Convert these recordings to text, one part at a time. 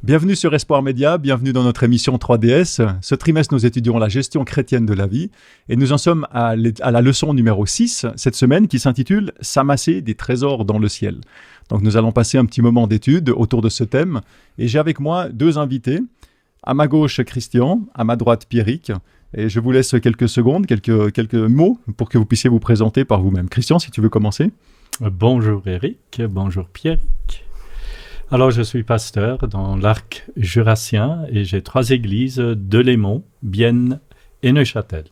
Bienvenue sur Espoir Média, bienvenue dans notre émission 3DS. Ce trimestre, nous étudions la gestion chrétienne de la vie et nous en sommes à la leçon numéro 6 cette semaine qui s'intitule « S'amasser des trésors dans le ciel ». Donc nous allons passer un petit moment d'étude autour de ce thème et j'ai avec moi deux invités. À ma gauche, Christian, à ma droite, Pierrick. Et je vous laisse quelques secondes, quelques mots pour que vous puissiez vous présenter par vous-même. Christian, si tu veux commencer. Bonjour Eric, bonjour Pierrick. Alors, je suis pasteur dans l'arc jurassien et j'ai 3 églises, Delémont, Bienne et Neuchâtel.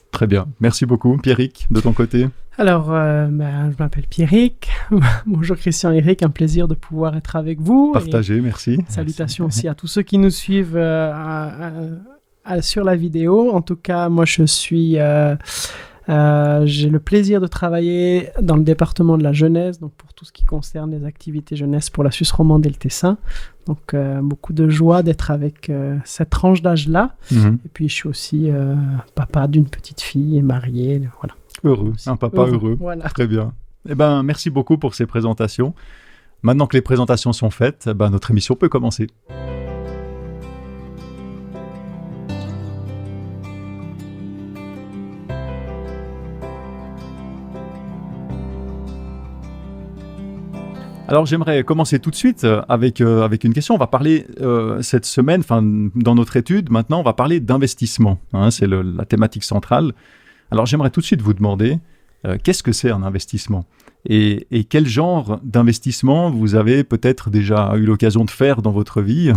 Très bien, merci beaucoup. Pierrick, de ton côté? Alors, je m'appelle Pierrick. Bonjour Christian et Eric, un plaisir de pouvoir être avec vous. Partagé, merci. Salutations aussi à tous ceux qui nous suivent sur la vidéo. En tout cas, moi je suis... j'ai le plaisir de travailler dans le département de la jeunesse, donc pour tout ce qui concerne les activités jeunesse pour la Suisse romande et le Tessin. Donc beaucoup de joie d'être avec cette tranche d'âge-là. Et puis je suis aussi papa d'une petite fille et marié. Voilà. Heureux, un papa heureux. Voilà. Très bien. Eh ben, merci beaucoup pour ces présentations. Maintenant que les présentations sont faites, notre émission peut commencer. Alors j'aimerais commencer tout de suite avec une question. On va parler cette semaine, dans notre étude, maintenant on va parler d'investissement. C'est la thématique centrale. Alors j'aimerais tout de suite vous demander, qu'est-ce que c'est un investissement ? Et quel genre d'investissement vous avez peut-être déjà eu l'occasion de faire dans votre vie ?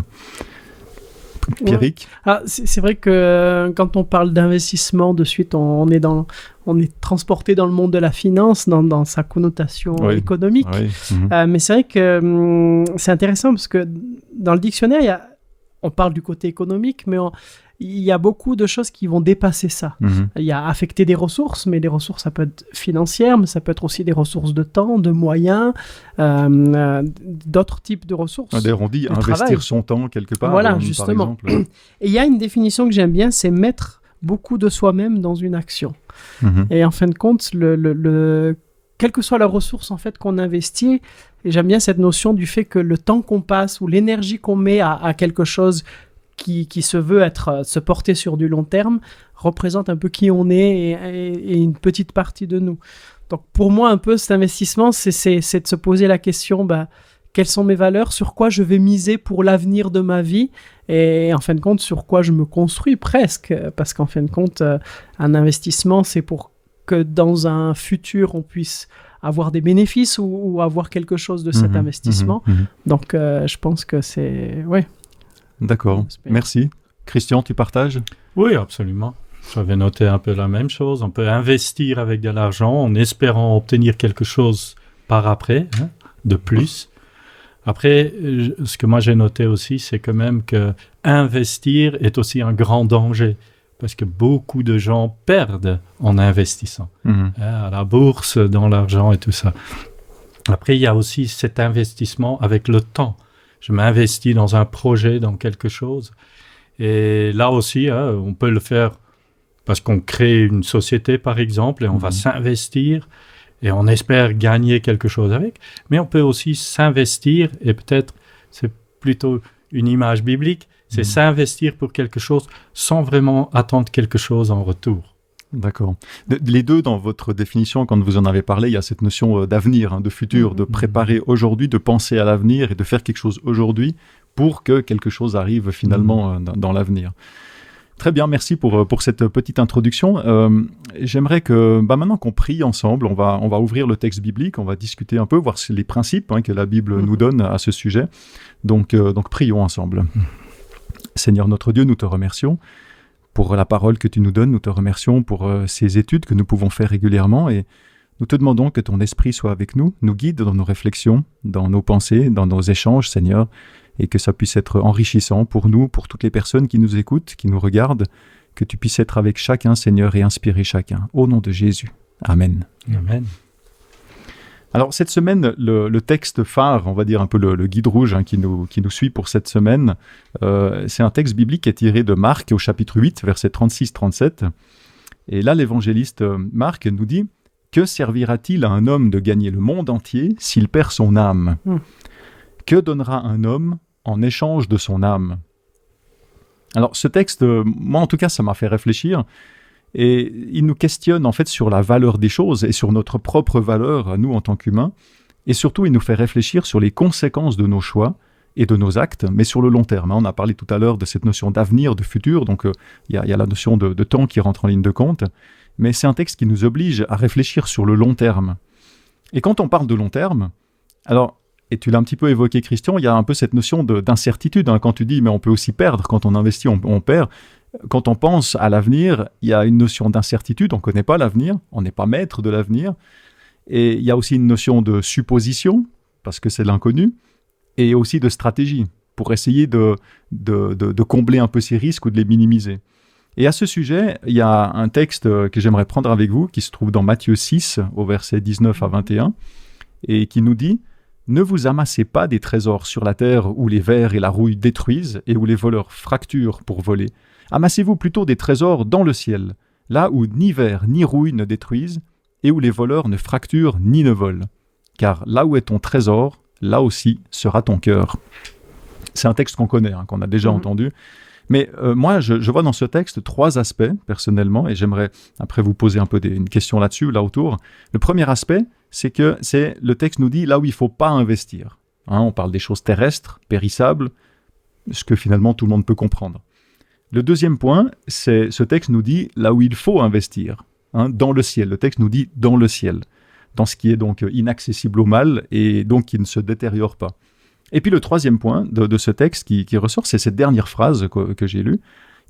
Pierrick ? C'est vrai que quand on parle d'investissement, de suite on est transporté dans le monde de la finance, dans sa connotation économique. Oui. Mais c'est vrai que c'est intéressant parce que dans le dictionnaire, on parle du côté économique, mais il y a beaucoup de choses qui vont dépasser ça. Il y a affecter des ressources, mais les ressources, ça peut être financière, mais ça peut être aussi des ressources de temps, de moyens, d'autres types de ressources. D'ailleurs, on dit investir travail. Son temps quelque part. Voilà, justement. Par exemple. Et il y a une définition que j'aime bien, c'est mettre beaucoup de soi-même dans une action. Et en fin de compte, quelle que soit la ressource en fait, qu'on investit, et j'aime bien cette notion du fait que le temps qu'on passe ou l'énergie qu'on met à quelque chose qui se veut se porter sur du long terme, représente un peu qui on est et une petite partie de nous. Donc pour moi, un peu cet investissement, c'est de se poser la question, quelles sont mes valeurs, sur quoi je vais miser pour l'avenir de ma vie et en fin de compte, sur quoi je me construis presque. Parce qu'en fin de compte, un investissement, c'est pour que dans un futur, on puisse avoir des bénéfices ou avoir quelque chose de cet investissement. Donc je pense que c'est... Ouais. D'accord, merci. Christian, tu partages ? Oui, absolument. J'avais noté un peu la même chose. On peut investir avec de l'argent en espérant obtenir quelque chose par après, de plus. Après, ce que moi j'ai noté aussi, c'est quand même que investir est aussi un grand danger. Parce que beaucoup de gens perdent en investissant. À la bourse, dans l'argent et tout ça. Après, il y a aussi cet investissement avec le temps. Je m'investis dans un projet, dans quelque chose. Et là aussi, on peut le faire parce qu'on crée une société, par exemple, et on va s'investir et on espère gagner quelque chose avec. Mais on peut aussi s'investir, et peut-être c'est plutôt une image biblique, c'est s'investir pour quelque chose sans vraiment attendre quelque chose en retour. D'accord. Les deux, dans votre définition, quand vous en avez parlé, il y a cette notion d'avenir, de futur, de préparer aujourd'hui, de penser à l'avenir et de faire quelque chose aujourd'hui pour que quelque chose arrive finalement dans l'avenir. Très bien, merci pour cette petite introduction. J'aimerais que maintenant qu'on prie ensemble, on va ouvrir le texte biblique, on va discuter un peu, voir les principes que la Bible nous donne à ce sujet. Donc prions ensemble. Seigneur notre Dieu, nous te remercions pour la parole que tu nous donnes, nous te remercions pour ces études que nous pouvons faire régulièrement et nous te demandons que ton esprit soit avec nous, nous guide dans nos réflexions, dans nos pensées, dans nos échanges, Seigneur, et que ça puisse être enrichissant pour nous, pour toutes les personnes qui nous écoutent, qui nous regardent, que tu puisses être avec chacun, Seigneur, et inspirer chacun. Au nom de Jésus. Amen. Amen. Alors cette semaine, le texte phare, on va dire un peu le guide rouge qui nous suit pour cette semaine, c'est un texte biblique qui est tiré de Marc au chapitre 8, versets 36-37. Et là, l'évangéliste Marc nous dit « Que servira-t-il à un homme de gagner le monde entier s'il perd son âme ? Que donnera un homme en échange de son âme. Alors ce texte, moi en tout cas, ça m'a fait réfléchir, et il nous questionne en fait sur la valeur des choses et sur notre propre valeur, nous en tant qu'humains, et surtout il nous fait réfléchir sur les conséquences de nos choix et de nos actes, mais sur le long terme. On a parlé tout à l'heure de cette notion d'avenir, de futur, donc il y a la notion de temps qui rentre en ligne de compte, mais c'est un texte qui nous oblige à réfléchir sur le long terme. Et quand on parle de long terme, alors, et tu l'as un petit peu évoqué Christian, il y a un peu cette notion d'incertitude, quand tu dis mais on peut aussi perdre, quand on investit on perd. Quand on pense à l'avenir, il y a une notion d'incertitude, on ne connaît pas l'avenir, on n'est pas maître de l'avenir, et il y a aussi une notion de supposition, parce que c'est l'inconnu, et aussi de stratégie, pour essayer de combler un peu ces risques ou de les minimiser. Et à ce sujet, il y a un texte que j'aimerais prendre avec vous, qui se trouve dans Matthieu 6, au verset 19 à 21, et qui nous dit « Ne vous amassez pas des trésors sur la terre où les vers et la rouille détruisent et où les voleurs fracturent pour voler. Amassez-vous plutôt des trésors dans le ciel, là où ni vers ni rouille ne détruisent et où les voleurs ne fracturent ni ne volent. Car là où est ton trésor, là aussi sera ton cœur. » C'est un texte qu'on connaît, qu'on a déjà entendu. Mais moi, je vois dans ce texte 3 aspects, personnellement, et j'aimerais après vous poser un peu une question là-dessus, là autour. Le premier aspect, c'est que le texte nous dit là où il ne faut pas investir. On parle des choses terrestres, périssables, ce que finalement tout le monde peut comprendre. Le deuxième point, c'est ce texte nous dit là où il faut investir, dans le ciel. Le texte nous dit dans le ciel, dans ce qui est donc inaccessible au mal et donc qui ne se détériore pas. Et puis le troisième point de ce texte qui ressort, c'est cette dernière phrase que j'ai lue,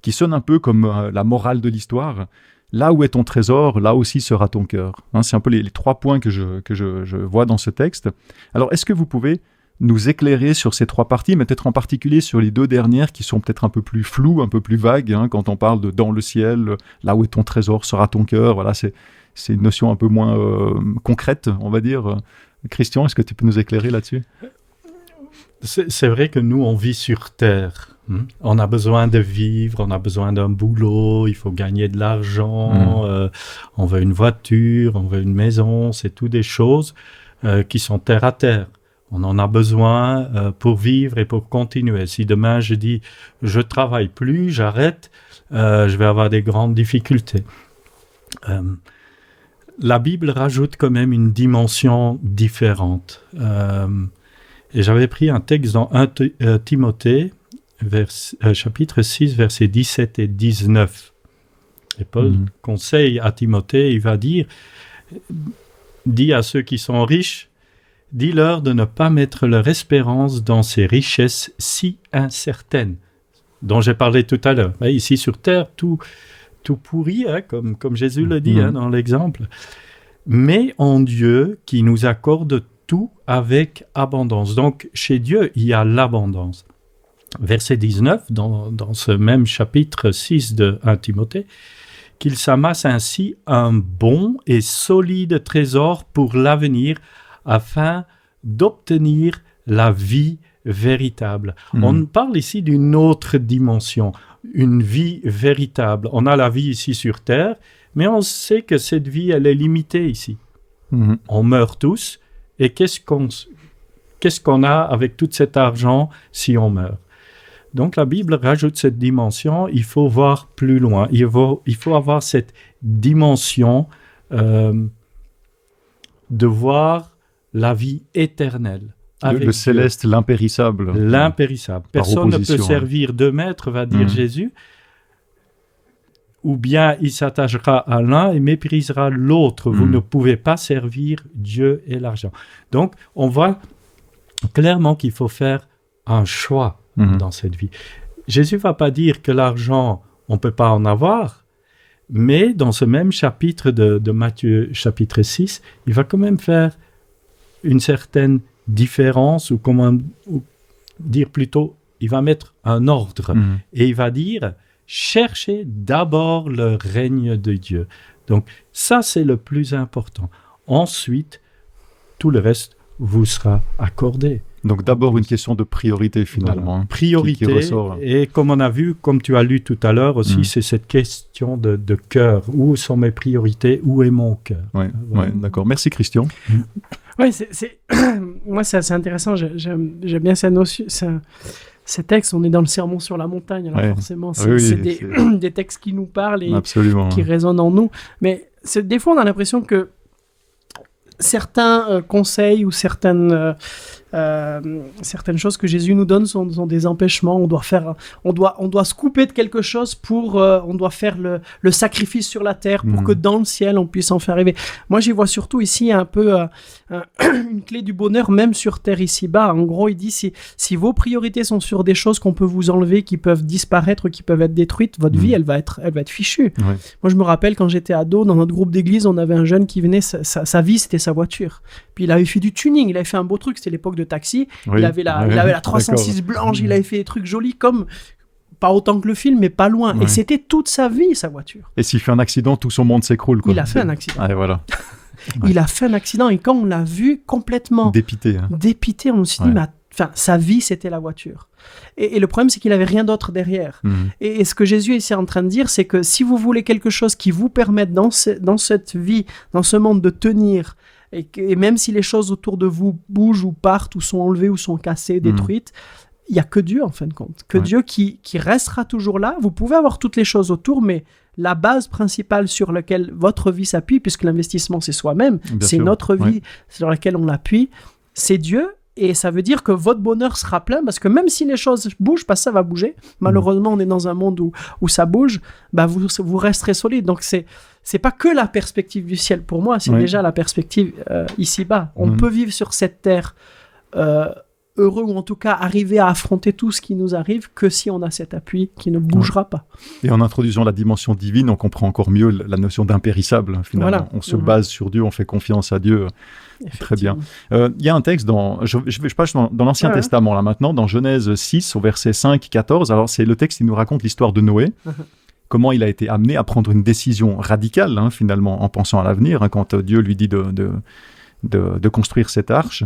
qui sonne un peu comme la morale de l'histoire. Là où est ton trésor, là aussi sera ton cœur. C'est un peu les 3 points que je vois dans ce texte. Alors, est-ce que vous pouvez nous éclairer sur ces 3 parties, mais peut-être en particulier sur les 2 dernières qui sont peut-être un peu plus floues, un peu plus vagues, quand on parle de dans le ciel, là où est ton trésor sera ton cœur. Voilà, c'est une notion un peu moins concrète, on va dire. Christian, est-ce que tu peux nous éclairer là-dessus ? C'est vrai que nous, on vit sur Terre. On a besoin de vivre, on a besoin d'un boulot, il faut gagner de l'argent, on veut une voiture, on veut une maison, c'est tout des choses qui sont terre à terre. On en a besoin pour vivre et pour continuer. Si demain je dis « je travaille plus, j'arrête », je vais avoir des grandes difficultés. La Bible rajoute quand même une dimension différente. Et j'avais pris un texte dans 1 Timothée, chapitre 6, versets 17 et 19. Et Paul conseille à Timothée, il va dire, dis à ceux qui sont riches, dis-leur de ne pas mettre leur espérance dans ces richesses si incertaines, dont j'ai parlé tout à l'heure. Ici sur terre, tout pourri, comme Jésus le dit dans l'exemple, mais en Dieu qui nous accorde tout avec abondance. Donc, chez Dieu, il y a l'abondance. Verset 19, dans ce même chapitre 6 de 1 Timothée, qu'il s'amasse ainsi un bon et solide trésor pour l'avenir afin d'obtenir la vie véritable. On parle ici d'une autre dimension, une vie véritable. On a la vie ici sur Terre, mais on sait que cette vie, elle est limitée ici. On meurt tous. Et qu'est-ce qu'on a avec tout cet argent si on meurt? Donc la Bible rajoute cette dimension, il faut voir plus loin, il faut avoir cette dimension de voir la vie éternelle. Le céleste, l'impérissable. L'impérissable. Personne ne peut servir 2 maîtres, va dire Jésus. Ou bien il s'attachera à l'un et méprisera l'autre. Vous ne pouvez pas servir Dieu et l'argent. Donc, on voit clairement qu'il faut faire un choix dans cette vie. Jésus ne va pas dire que l'argent, on ne peut pas en avoir, mais dans ce même chapitre de Matthieu, chapitre 6, il va quand même faire une certaine différence, ou dire plutôt, il va mettre un ordre. Et il va dire... Cherchez d'abord le règne de Dieu. Donc, ça, c'est le plus important. Ensuite, tout le reste vous sera accordé. Donc, d'abord, une question de priorité, finalement. Voilà. Priorité, qui ressort. Et comme on a vu, comme tu as lu tout à l'heure aussi, c'est cette question de cœur. Où sont mes priorités? Où est mon cœur? Oui, d'accord. Merci, Christian. Oui, moi, c'est assez intéressant. J'aime bien cette notion. Ces textes, on est dans le sermon sur la montagne, alors forcément, c'est des textes qui nous parlent et qui résonnent en nous. Mais des fois, on a l'impression que certains conseils ou certaines choses que Jésus nous donne sont des empêchements. On doit se couper de quelque chose on doit faire le sacrifice sur la terre pour que dans le ciel on puisse en faire arriver. Moi, j'y vois surtout ici un peu une clé du bonheur même sur terre ici-bas. En gros, il dit si vos priorités sont sur des choses qu'on peut vous enlever, qui peuvent disparaître, qui peuvent être détruites, votre vie elle va être fichue. Ouais. Moi, je me rappelle quand j'étais ado, dans notre groupe d'église, on avait un jeune qui venait, sa vie c'était sa voiture. Puis il avait fait du tuning, il avait fait un beau truc, c'était l'époque de taxi. Oui. Il avait la 306 blanche, il avait fait des trucs jolis comme pas autant que le film, mais pas loin. Et c'était toute sa vie, sa voiture. Et s'il fait un accident, tout son monde s'écroule, quoi. Il a fait un accident. Ah, et voilà. Il a fait un accident et quand on l'a vu complètement dépité, on s'est dit, mais sa vie c'était la voiture. Et le problème c'est qu'il avait rien d'autre derrière. Et ce que Jésus est ici en train de dire, c'est que si vous voulez quelque chose qui vous permette dans cette vie, dans ce monde de tenir, et même si les choses autour de vous bougent ou partent ou sont enlevées ou sont cassées, détruites, il n'y a que Dieu en fin de compte. Que Dieu qui restera toujours là. Vous pouvez avoir toutes les choses autour, mais la base principale sur laquelle votre vie s'appuie, puisque l'investissement c'est soi-même, c'est notre vie sur laquelle on l'appuie, c'est Dieu. Et ça veut dire que votre bonheur sera plein, parce que même si les choses bougent, parce que ça va bouger, malheureusement on est dans un monde où ça bouge, vous resterez solide. Donc c'est pas que la perspective du ciel pour moi, c'est déjà la perspective ici-bas. On peut vivre sur cette terre heureux, ou en tout cas arriver à affronter tout ce qui nous arrive, que si on a cet appui qui ne bougera pas. Et en introduisant la dimension divine, on comprend encore mieux la notion d'impérissable. Finalement, on se base sur Dieu, on fait confiance à Dieu. Très bien. Il y a un texte je passe dans l'Ancien Testament là maintenant, dans Genèse 6 au verset 5-14. Alors c'est le texte qui nous raconte l'histoire de Noé. Comment il a été amené à prendre une décision radicale, finalement, en pensant à l'avenir, quand Dieu lui dit de construire cette arche.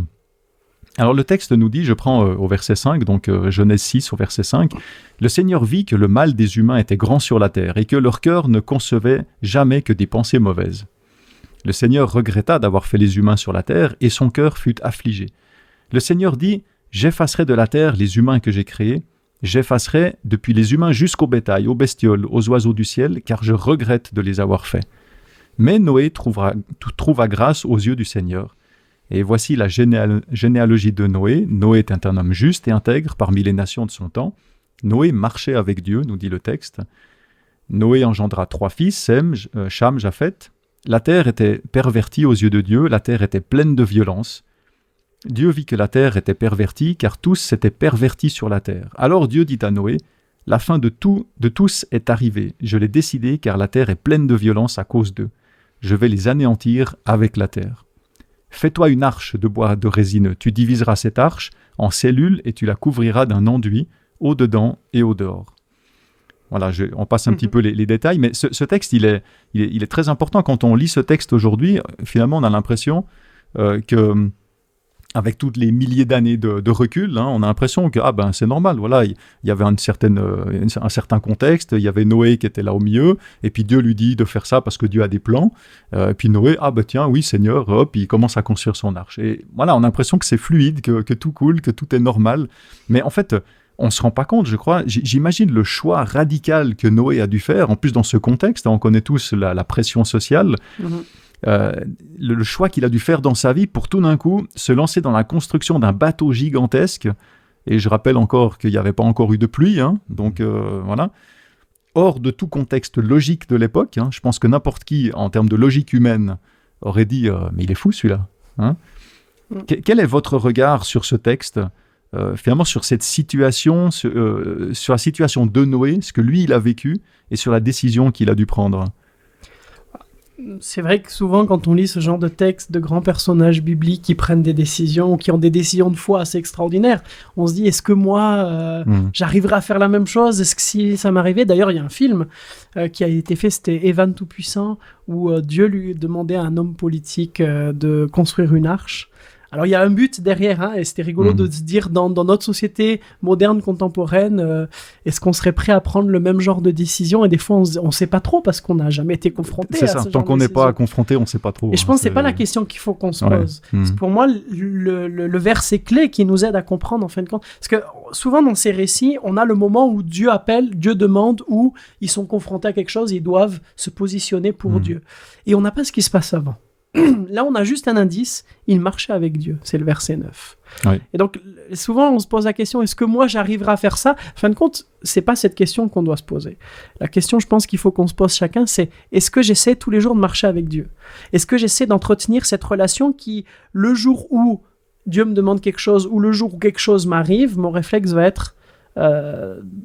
Alors le texte nous dit, je prends au verset 5, donc Genèse 6 au verset 5, « Le Seigneur vit que le mal des humains était grand sur la terre et que leur cœur ne concevait jamais que des pensées mauvaises. Le Seigneur regretta d'avoir fait les humains sur la terre et son cœur fut affligé. Le Seigneur dit, « J'effacerai de la terre les humains que j'ai créés, j'effacerai depuis les humains jusqu'au bétail, aux bestioles, aux oiseaux du ciel, car je regrette de les avoir faits. Mais Noé trouva grâce aux yeux du Seigneur. Et voici la généalogie de Noé. Noé était un homme juste et intègre parmi les nations de son temps. Noé marchait avec Dieu, nous dit le texte. Noé engendra 3 fils, Sem, Cham, Japheth. La terre était pervertie aux yeux de Dieu, la terre était pleine de violence. Dieu vit que la terre était pervertie, car tous s'étaient pervertis sur la terre. Alors Dieu dit à Noé, « La fin de tous est arrivée. Je l'ai décidé, car la terre est pleine de violence à cause d'eux. Je vais les anéantir avec la terre. Fais-toi une arche de bois de résine. Tu diviseras cette arche en cellules et tu la couvriras d'un enduit, au-dedans et au-dehors. » Voilà, on passe un petit peu les détails, mais ce texte, il est très important. Quand on lit ce texte aujourd'hui, finalement, on a l'impression que, avec toutes les milliers d'années de recul, on a l'impression que c'est normal. Voilà, il y avait un certain contexte, il y avait Noé qui était là au milieu, et puis Dieu lui dit de faire ça parce que Dieu a des plans. Et puis Noé, tiens, oui Seigneur, hop, il commence à construire son arche. Et voilà, on a l'impression que c'est fluide, que tout coule, que tout est normal. Mais en fait, on ne se rend pas compte, je crois. J'imagine le choix radical que Noé a dû faire. En plus, dans ce contexte, on connaît tous la pression sociale. Le choix qu'il a dû faire dans sa vie pour tout d'un coup se lancer dans la construction d'un bateau gigantesque. Et je rappelle encore qu'il n'y avait pas encore eu de pluie. Donc voilà. Hors de tout contexte logique de l'époque. Je pense que n'importe qui, en termes de logique humaine, aurait dit « Mais il est fou celui-là ». Quel est votre regard sur ce texte ? Finalement sur cette situation, sur la situation de Noé, ce que lui il a vécu et sur la décision qu'il a dû prendre. C'est vrai que souvent quand on lit ce genre de textes de grands personnages bibliques qui prennent des décisions ou qui ont des décisions de foi assez extraordinaires, on se dit est-ce que moi j'arriverai à faire la même chose, est-ce que si ça m'arrivait, d'ailleurs il y a un film qui a été fait, c'était Evan Tout-Puissant, où Dieu lui demandait à un homme politique de construire une arche. Alors il y a un but derrière, hein, et c'était rigolo de se dire dans notre société moderne, contemporaine, est-ce qu'on serait prêt à prendre le même genre de décision? Et des fois on sait pas trop parce qu'on n'a jamais été confronté à ce genre de décision. Tant qu'on n'est pas confronté, on sait pas trop. Et je pense que c'est pas la question qu'il faut qu'on se pose. C'est pour moi le verset clé qui nous aide à comprendre en fin de compte. Parce que souvent dans ces récits, on a le moment où Dieu appelle, Dieu demande, où ils sont confrontés à quelque chose, ils doivent se positionner pour Dieu. Et on n'a pas ce qui se passe avant. Là, on a juste un indice, il marchait avec Dieu, c'est le verset 9. Oui. Et donc, souvent, on se pose la question, est-ce que moi, j'arriverai à faire ça? En fin de compte, c'est pas cette question qu'on doit se poser. La question, je pense qu'il faut qu'on se pose chacun, c'est est-ce que j'essaie tous les jours de marcher avec Dieu? Est-ce que j'essaie d'entretenir cette relation qui, le jour où Dieu me demande quelque chose, ou le jour où quelque chose m'arrive, mon réflexe va être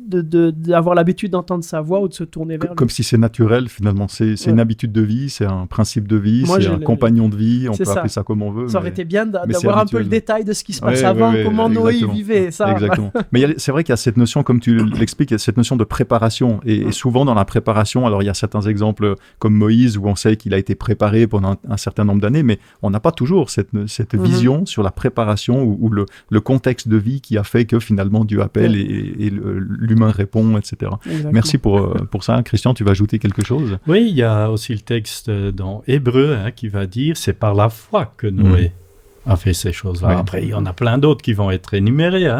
d'avoir l'habitude d'entendre sa voix ou de se tourner vers lui. Comme si c'est naturel, finalement. C'est une habitude de vie, c'est un principe de vie, c'est un compagnon de vie, on peut appeler ça comme on veut. Ça aurait été bien d'avoir un peu le détail de ce qui se passe avant, comment Noé y vivait. Ça, exactement. Mais c'est vrai qu'il y a cette notion, comme tu l'expliques, il y a cette notion de préparation. Et souvent, dans la préparation, alors il y a certains exemples comme Moïse, où on sait qu'il a été préparé pendant un certain nombre d'années, mais on n'a pas toujours cette vision sur la préparation ou le contexte de vie qui a fait que finalement Dieu appelle et l'humain répond, etc. Exactement. Merci pour ça. Christian, tu vas ajouter quelque chose? Oui, il y a aussi le texte dans Hébreux qui va dire c'est par la foi que Noé a fait ces choses-là. Oui. Après, il y en a plein d'autres qui vont être énumérés.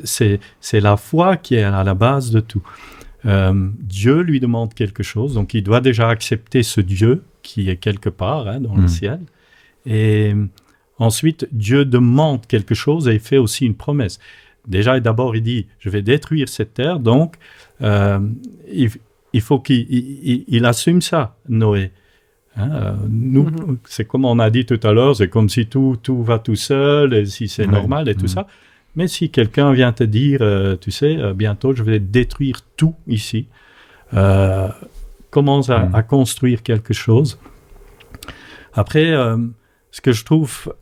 C'est la foi qui est à la base de tout. Dieu lui demande quelque chose, donc il doit déjà accepter ce Dieu qui est quelque part dans le ciel. Et ensuite, Dieu demande quelque chose et il fait aussi une promesse. Déjà, d'abord, il dit, je vais détruire cette terre, donc il faut qu'il assume ça, Noé. Nous, c'est comme on a dit tout à l'heure, c'est comme si tout va tout seul, et si c'est normal et tout ça. Mais si quelqu'un vient te dire, tu sais, bientôt je vais détruire tout ici, commence à construire quelque chose. Après, ce que je trouve...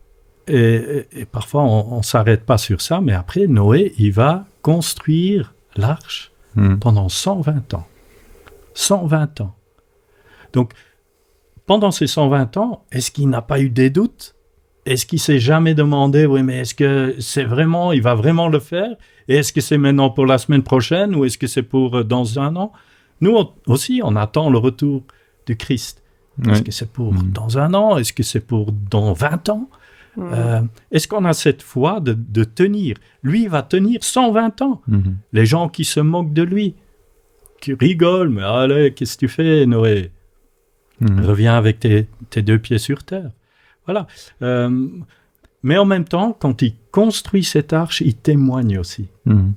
Et parfois, on ne s'arrête pas sur ça, mais après, Noé, il va construire l'arche pendant 120 ans. 120 ans. Donc, pendant ces 120 ans, est-ce qu'il n'a pas eu des doutes? Est-ce qu'il ne s'est jamais demandé, oui, mais est-ce que c'est vraiment, il va vraiment le faire? Et est-ce que c'est maintenant pour la semaine prochaine ou est-ce que c'est pour dans un an? Nous aussi, on attend le retour du Christ. Est-ce que c'est pour dans un an? Est-ce que c'est pour dans 20 ans? Est-ce qu'on a cette foi de tenir? Lui, il va tenir 120 ans. Les gens qui se moquent de lui, qui rigolent, mais allez, qu'est-ce que tu fais, Noé? Reviens avec tes deux pieds sur terre. Voilà. Mais en même temps, quand il construit cette arche, il témoigne aussi.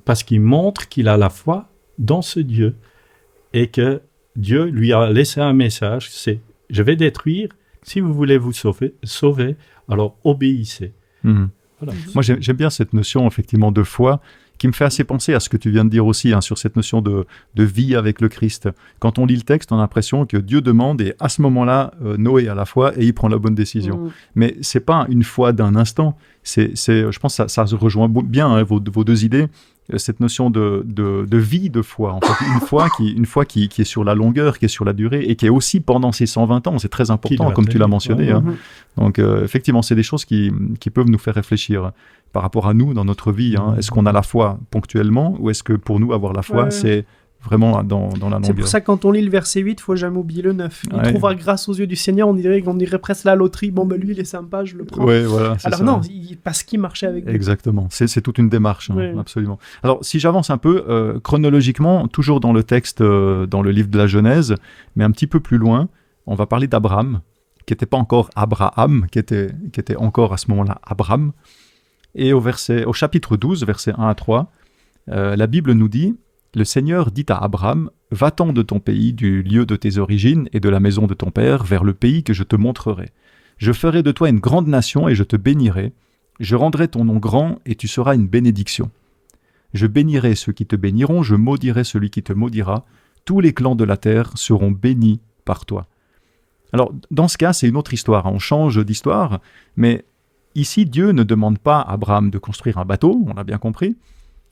Parce qu'il montre qu'il a la foi dans ce Dieu et que Dieu lui a laissé un message, c'est « Je vais détruire, si vous voulez vous sauver, alors obéissez. » Voilà. Moi, j'aime bien cette notion, effectivement, de foi, qui me fait assez penser à ce que tu viens de dire aussi, sur cette notion de vie avec le Christ. Quand on lit le texte, on a l'impression que Dieu demande, et à ce moment-là, Noé a la foi, et il prend la bonne décision. Mais c'est pas une foi d'un instant. Je pense que ça se rejoint bien, vos deux idées, cette notion de vie de foi. En fait, une foi qui est sur la longueur, qui est sur la durée, et qui est aussi pendant ces 120 ans. C'est très important, comme tu l'as mentionné. Donc, effectivement, c'est des choses qui peuvent nous faire réfléchir par rapport à nous, dans notre vie. Est-ce qu'on a la foi ponctuellement, ou est-ce que pour nous, avoir la foi, c'est vraiment dans la longueur? C'est pour ça que quand on lit le verset 8, il ne faut jamais oublier le 9. Il trouvera grâce aux yeux du Seigneur, on dirait presque la loterie. Bon, lui, il est sympa, je le prends. Voilà, alors ça. Non, parce qu'il marchait avec nous. Exactement, c'est toute une démarche, absolument. Alors, si j'avance un peu, chronologiquement, toujours dans le texte, dans le livre de la Genèse, mais un petit peu plus loin, on va parler d'Abraham, qui n'était pas encore Abraham, qui était encore à ce moment-là Abraham. Et au chapitre 12, versets 1 à 3, la Bible nous dit « Le Seigneur dit à Abraham, va-t'en de ton pays, du lieu de tes origines et de la maison de ton père, vers le pays que je te montrerai. Je ferai de toi une grande nation et je te bénirai. Je rendrai ton nom grand et tu seras une bénédiction. Je bénirai ceux qui te béniront, je maudirai celui qui te maudira. Tous les clans de la terre seront bénis par toi. » Alors, dans ce cas, c'est une autre histoire. On change d'histoire, mais ici, Dieu ne demande pas à Abraham de construire un bateau, on l'a bien compris,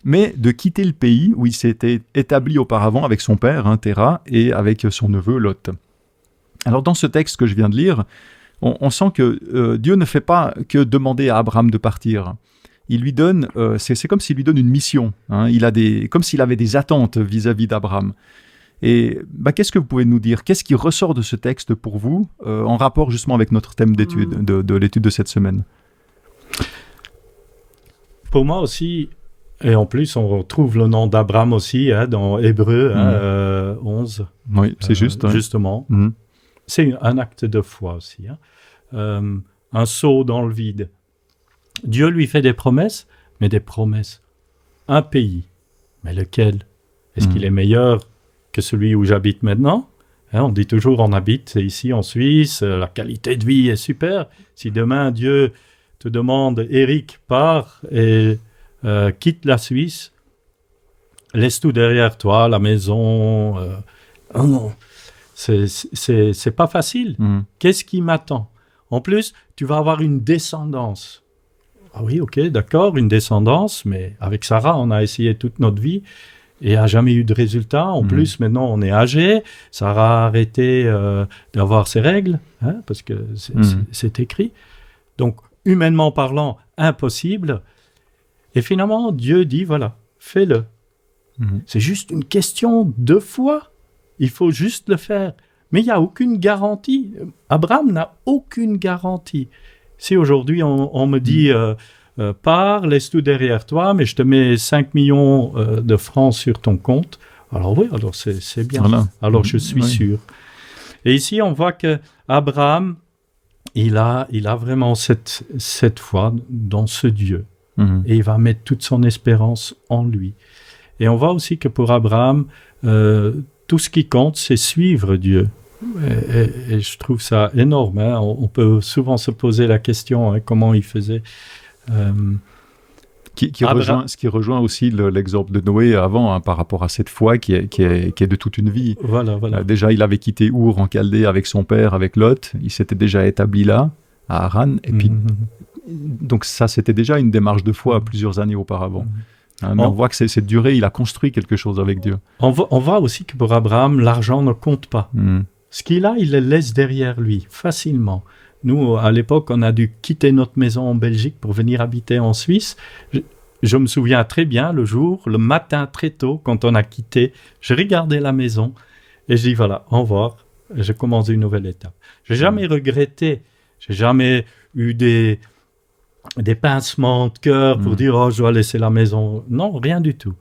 mais de quitter le pays où il s'était établi auparavant avec son père, Téra, et avec son neveu Lot. Alors dans ce texte que je viens de lire, on sent que Dieu ne fait pas que demander à Abraham de partir. Il lui donne, c'est comme s'il lui donne une mission. Hein. Comme s'il avait des attentes vis-à-vis d'Abraham. Et qu'est-ce que vous pouvez nous dire? Qu'est-ce qui ressort de ce texte pour vous, en rapport justement avec notre thème d'étude, de l'étude de cette semaine? Pour moi aussi, et en plus on retrouve le nom d'Abraham aussi dans Hébreux 11. Oui, c'est juste. Justement. C'est un acte de foi aussi. Un saut dans le vide. Dieu lui fait des promesses, mais des promesses. Un pays. Mais lequel? Est-ce qu'il est meilleur que celui où j'habite maintenant? On dit toujours on habite ici en Suisse, la qualité de vie est super. Si demain Dieu te demande, Eric, pars et quitte la Suisse, laisse tout derrière toi, la maison. Oh non, c'est pas facile. Qu'est-ce qui m'attend? En plus, tu vas avoir une descendance. Ah oui, ok, d'accord, une descendance, mais avec Sarah, on a essayé toute notre vie et n'a jamais eu de résultat. En plus, maintenant, on est âgé. Sarah a arrêté d'avoir ses règles, parce que c'est écrit. Donc, humainement parlant, impossible. Et finalement, Dieu dit, voilà, fais-le. C'est juste une question de foi. Il faut juste le faire. Mais il n'y a aucune garantie. Abraham n'a aucune garantie. Si aujourd'hui, on me dit, pars, laisse tout derrière toi, mais je te mets 5 millions de francs sur ton compte, alors oui, alors c'est bien. Voilà. Alors je suis sûr. Et ici, on voit qu'Abraham, il a vraiment cette foi dans ce Dieu. Et il va mettre toute son espérance en lui. Et on voit aussi que pour Abraham, tout ce qui compte, c'est suivre Dieu. Et je trouve ça énorme. On peut souvent se poser la question comment il faisait. Ce qui rejoint aussi l'exemple de Noé avant, par rapport à cette foi qui est de toute une vie. Voilà. Déjà, il avait quitté Our en Chaldée avec son père, avec Lot. Il s'était déjà établi là, à Haran. Et puis, donc ça, c'était déjà une démarche de foi plusieurs années auparavant. Mais on voit que cette durée, il a construit quelque chose avec Dieu. On voit aussi que pour Abraham, l'argent ne compte pas. Ce qu'il a, il le laisse derrière lui, facilement. Nous, à l'époque, on a dû quitter notre maison en Belgique pour venir habiter en Suisse. Je me souviens très bien, le matin très tôt, quand on a quitté, je regardais la maison et je dis, voilà, au revoir, je commence une nouvelle étape. Je n'ai jamais regretté, je n'ai jamais eu des pincements de cœur pour dire, oh, je dois laisser la maison. Non, rien du tout.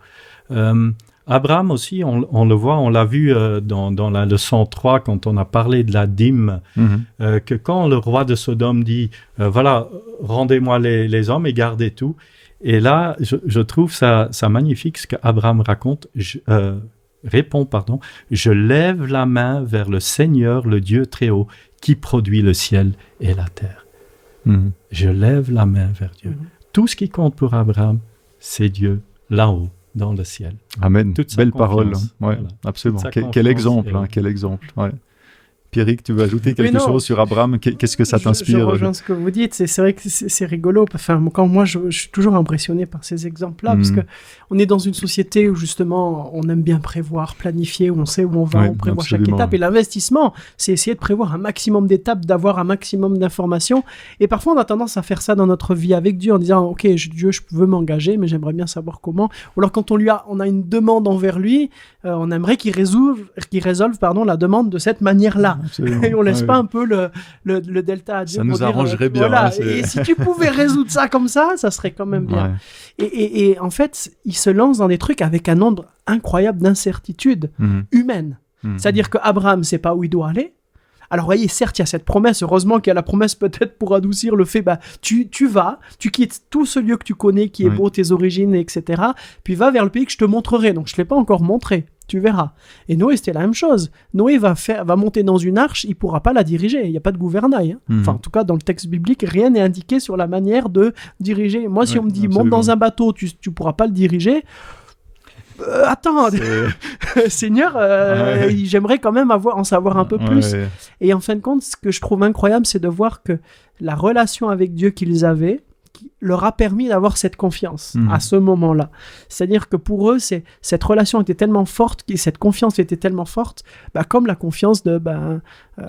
Abraham aussi, on le voit, on l'a vu dans la leçon 3 quand on a parlé de la dîme, que quand le roi de Sodome dit, voilà, rendez-moi les hommes et gardez tout. Et là, je trouve ça magnifique ce qu'Abraham répond, je lève la main vers le Seigneur, le Dieu très haut, qui produit le ciel et la terre. Je lève la main vers Dieu. Tout ce qui compte pour Abraham, c'est Dieu là-haut, dans le ciel. Amen. Belle parole. Ouais, voilà. Absolument. Quel exemple. Quel exemple. Ouais. Pierrick, tu veux ajouter quelque chose sur Abraham? Qu'est-ce que ça t'inspire? Je rejoins ce que vous dites. C'est vrai que c'est rigolo. Enfin, quand moi, je suis toujours impressionné par ces exemples-là, parce qu'on est dans une société où justement, on aime bien prévoir, planifier, où on sait où on va, on prévoit chaque étape. Et l'investissement, c'est essayer de prévoir un maximum d'étapes, d'avoir un maximum d'informations. Et parfois, on a tendance à faire ça dans notre vie avec Dieu, en disant, OK, Dieu, je veux m'engager, mais j'aimerais bien savoir comment. Ou alors, quand on a une demande envers lui, on aimerait qu'il résolve la demande de cette manière-là. Absolument. Et on laisse pas un peu le delta à Dieu. Ça nous arrangerait bien. Voilà. Et si tu pouvais résoudre ça comme ça serait quand même bien. Et en fait, il se lance dans des trucs avec un nombre incroyable d'incertitudes humaines. C'est-à-dire qu'Abraham ne sait pas où il doit aller. Alors, vous voyez, certes, il y a cette promesse. Heureusement qu'il y a la promesse peut-être pour adoucir le fait, tu vas, tu quittes tout ce lieu que tu connais, qui est beau, tes origines, etc. Puis va vers le pays que je te montrerai. Donc, je ne l'ai pas encore montré. Tu verras. Et Noé, c'était la même chose. Noé va monter dans une arche, il ne pourra pas la diriger. Il n'y a pas de gouvernail. Enfin, en tout cas, dans le texte biblique, rien n'est indiqué sur la manière de diriger. Moi, si on me dit, monte dans un bateau, tu ne pourras pas le diriger. Attends, Seigneur, j'aimerais quand même en savoir un peu plus. Et en fin de compte, ce que je trouve incroyable, c'est de voir que la relation avec Dieu qu'ils avaient, qui leur a permis d'avoir cette confiance à ce moment-là. C'est-à-dire que pour eux, cette relation était tellement forte, cette confiance était tellement forte, comme la confiance de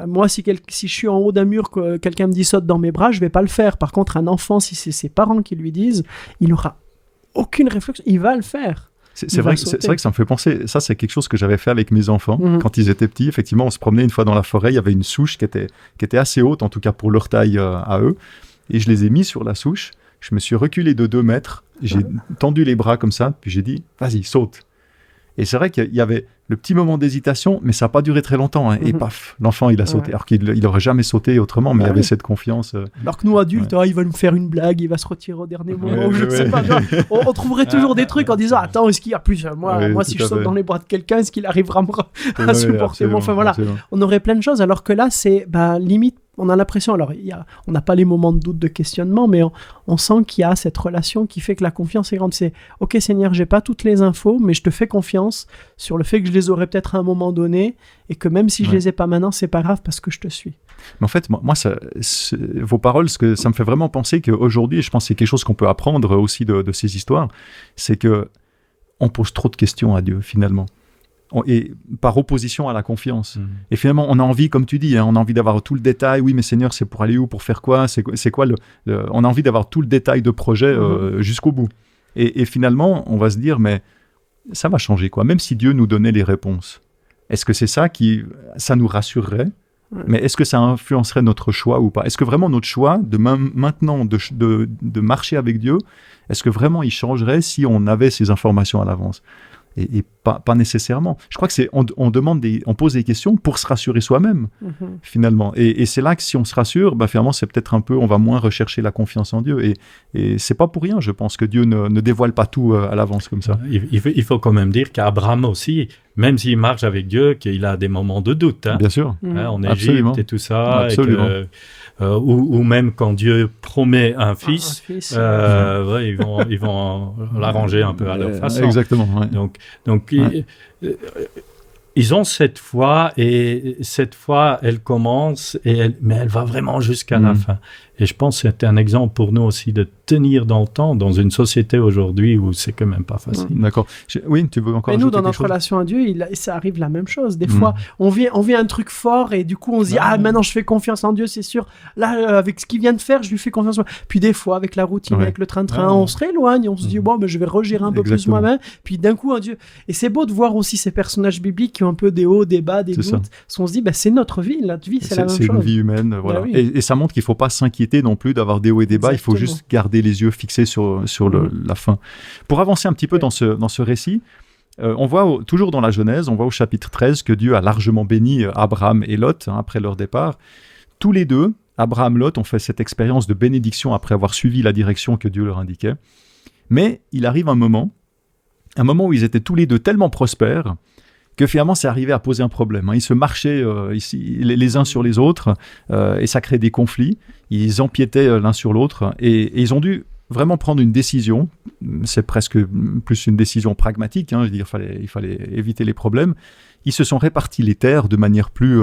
moi, si je suis en haut d'un mur, que quelqu'un me dit saute dans mes bras, je vais pas le faire. Par contre, un enfant, si c'est ses parents qui lui disent, il n'aura aucune réflexion, il va le faire. C'est vrai que ça me fait penser, ça c'est quelque chose que j'avais fait avec mes enfants quand ils étaient petits. Effectivement, on se promenait une fois dans la forêt, il y avait une souche qui était assez haute, en tout cas pour leur taille à eux, et je les ai mis sur la souche, je me suis reculé de 2 mètres, j'ai tendu les bras comme ça, puis j'ai dit, vas-y, saute. Et c'est vrai qu'il y avait le petit moment d'hésitation, mais ça n'a pas duré très longtemps. Et paf, l'enfant, il a sauté. Alors qu'il n'aurait jamais sauté autrement, mais il y avait cette confiance. Alors que nous, adultes, il va nous faire une blague, il va se retirer au dernier moment, ou je ne sais pas. On trouverait toujours des trucs en disant, attends, est-ce qu'il y a plus moi si je saute dans les bras de quelqu'un, est-ce qu'il arrivera à supporter moi? Enfin voilà, on aurait plein de choses, alors que là, c'est limite, on a l'impression, alors on n'a pas les moments de doute, de questionnement, mais on sent qu'il y a cette relation qui fait que la confiance est grande. C'est, ok Seigneur, j'ai pas toutes les infos, mais je te fais confiance sur le fait que je les aurai peut-être à un moment donné, et que même si je les ai pas maintenant, c'est pas grave parce que je te suis. Mais en fait, moi vos paroles, ça me fait vraiment penser qu'aujourd'hui, je pense que c'est quelque chose qu'on peut apprendre aussi de ces histoires, c'est que on pose trop de questions à Dieu finalement. Et par opposition à la confiance. Et finalement, on a envie, comme tu dis, on a envie d'avoir tout le détail. Oui, mais Seigneur, c'est pour aller où, pour faire quoi? C'est quoi on a envie d'avoir tout le détail de projet jusqu'au bout. Et finalement, on va se dire, mais ça va changer quoi? Même si Dieu nous donnait les réponses, est-ce que c'est ça nous rassurerait? Mais est-ce que ça influencerait notre choix ou pas? Est-ce que vraiment notre choix de maintenant de marcher avec Dieu, est-ce que vraiment il changerait si on avait ces informations à l'avance? Et pas nécessairement. Je crois que on pose des questions pour se rassurer soi-même, finalement. Et c'est là que si on se rassure, finalement, c'est peut-être on va moins rechercher la confiance en Dieu. Et c'est pas pour rien, je pense, que Dieu ne dévoile pas tout à l'avance comme ça. Il faut quand même dire qu'Abraham aussi, même s'il marche avec Dieu, qu'il a des moments de doute. Bien sûr. En Égypte et tout ça. Absolument. Ou même quand Dieu promet un fils, ils vont l'arranger un peu à leur façon. Exactement. Ouais. Donc ils ont cette foi, et cette foi, elle commence, mais elle va vraiment jusqu'à la fin. Et je pense que c'est un exemple pour nous aussi de tenir dans le temps, dans une société aujourd'hui où c'est quand même pas facile. D'accord. Oui, tu veux encore ajouter quelque chose? Mais nous, dans notre relation à Dieu, ça arrive la même chose. Des fois, on vit un truc fort et du coup, on se dit, maintenant je fais confiance en Dieu, c'est sûr. Là, avec ce qu'il vient de faire, je lui fais confiance. Puis des fois, avec la routine, avec le train-train, on se rééloigne, on se dit, mais je vais regérer un peu plus moi-même. Puis d'un coup, un Dieu. Et c'est beau de voir aussi ces personnages bibliques qui ont un peu des hauts, des bas, des doutes. Parce qu'on se dit, c'est notre vie, notre vie, c'est la même chose. C'est une vie humaine, voilà. Et ça montre qu'il ne faut pas s'inquiéter non plus d'avoir des hauts et des bas. Il faut juste garder les yeux fixés sur la fin. Pour avancer un petit peu dans ce récit, on voit toujours dans la Genèse, on voit au chapitre 13 que Dieu a largement béni Abraham et Lot après leur départ. Tous les deux, Abraham et Lot, ont fait cette expérience de bénédiction après avoir suivi la direction que Dieu leur indiquait. Mais il arrive un moment où ils étaient tous les deux tellement prospères que finalement, c'est arrivé à poser un problème. Ils se marchaient les uns sur les autres et ça crée des conflits. Ils empiétaient l'un sur l'autre et ils ont dû vraiment prendre une décision. C'est presque plus une décision pragmatique. Je veux dire, il fallait éviter les problèmes. Ils se sont répartis les terres de manière plus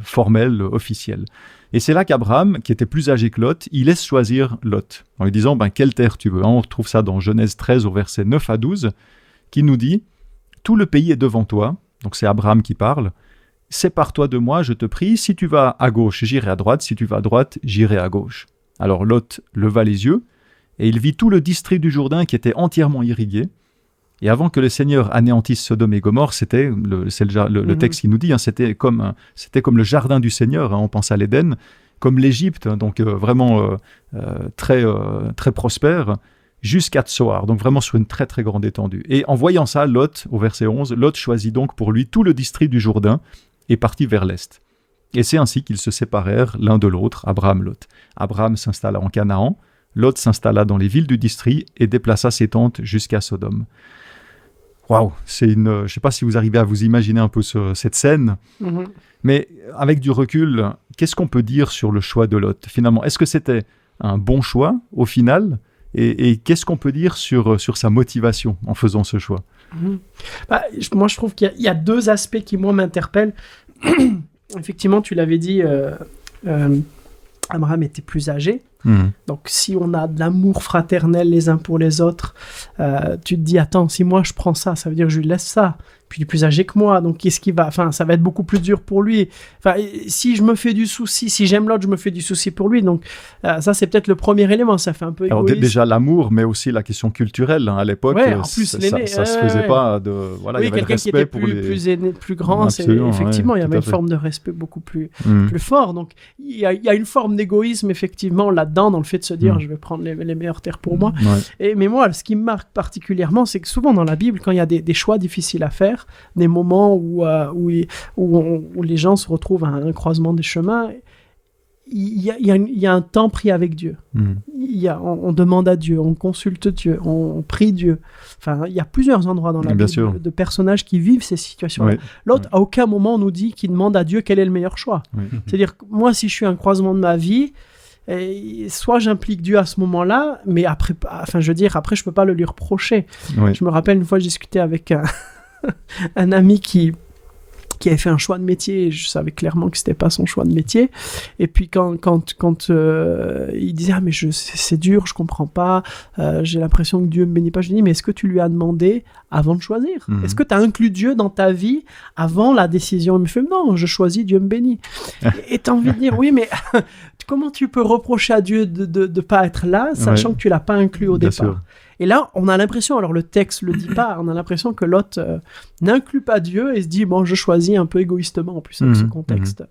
formelle, officielle. Et c'est là qu'Abraham, qui était plus âgé que Lot, il laisse choisir Lot en lui disant quelle terre tu veux. On retrouve ça dans Genèse 13 au verset 9 à 12 qui nous dit « Tout le pays est devant toi ». Donc c'est Abraham qui parle. « Sépare-toi de moi, je te prie. Si tu vas à gauche, j'irai à droite. Si tu vas à droite, j'irai à gauche. » Alors Lot leva les yeux et il vit tout le district du Jourdain qui était entièrement irrigué. Et avant que le Seigneur anéantisse Sodome et Gomorrhe, c'est le texte qui nous dit, c'était comme le jardin du Seigneur, on pense à l'Éden, comme l'Égypte, donc vraiment très, très prospère, jusqu'à Tsoar, donc vraiment sur une très très grande étendue. Et en voyant ça, Lot, au verset 11, Lot choisit donc pour lui tout le district du Jourdain et partit vers l'est. Et c'est ainsi qu'ils se séparèrent l'un de l'autre, Abraham, Lot. Abraham s'installa en Canaan, Lot s'installa dans les villes du district et déplaça ses tentes jusqu'à Sodome. Waouh, je ne sais pas si vous arrivez à vous imaginer un peu cette scène, mais avec du recul, qu'est-ce qu'on peut dire sur le choix de Lot? Finalement, est-ce que c'était un bon choix au final? Et qu'est-ce qu'on peut dire sur sa motivation en faisant ce choix? Moi, je trouve qu'il y a deux aspects qui, moi, m'interpellent. Effectivement, tu l'avais dit, Abraham était plus âgé. Donc, si on a de l'amour fraternel les uns pour les autres, tu te dis, attends, si moi je prends ça, ça veut dire que je lui laisse ça. Puis il est plus âgé que moi, donc qu'est-ce qui va... Enfin, ça va être beaucoup plus dur pour lui. Enfin, si je me fais du souci, si j'aime l'autre, je me fais du souci pour lui. Donc, ça, c'est peut-être le premier élément. Ça fait un peu égoïste. Alors, déjà l'amour, mais aussi la question culturelle. À l'époque, en plus, ça se faisait pas de... Voilà, il y avait le respect qui était pour plus aîné, plus grand. Absolument, effectivement, il y avait une forme de respect beaucoup plus fort. Donc, il y a une forme d'égoïsme, effectivement, là-dedans, dans le fait de se dire, je vais prendre les meilleures terres pour moi. Mais moi, ce qui me marque particulièrement, c'est que souvent dans la Bible, quand il y a des choix difficiles à faire, des moments où les gens se retrouvent à un croisement des chemins, il y a un temps pris avec Dieu. On demande à Dieu, on consulte Dieu, on prie Dieu. Enfin, il y a plusieurs endroits dans la Bible de personnages qui vivent ces situations-là. L'autre, à aucun moment, nous dit qu'il demande à Dieu quel est le meilleur choix. C'est-à-dire que moi, si je suis à un croisement de ma vie, soit j'implique Dieu à ce moment-là, mais après, après, je peux pas le lui reprocher. Je me rappelle une fois, je discutais avec un ami qui avait fait un choix de métier, et je savais clairement que c'était pas son choix de métier, et puis quand il disait mais c'est dur, je comprends pas, j'ai l'impression que Dieu me bénit pas, je lui dis mais est-ce que tu lui as demandé avant de choisir? Est-ce que tu as inclus Dieu dans ta vie avant la décision? Il me fait non, je choisis, Dieu me bénit. Et tu as envie de dire oui, mais comment tu peux reprocher à Dieu de pas être là, sachant que tu l'as pas inclus au départ? Sûr. Et là, on a l'impression, alors le texte le dit pas, on a l'impression que Lot n'inclut pas Dieu et se dit, bon, je choisis un peu égoïstement en plus avec ce contexte.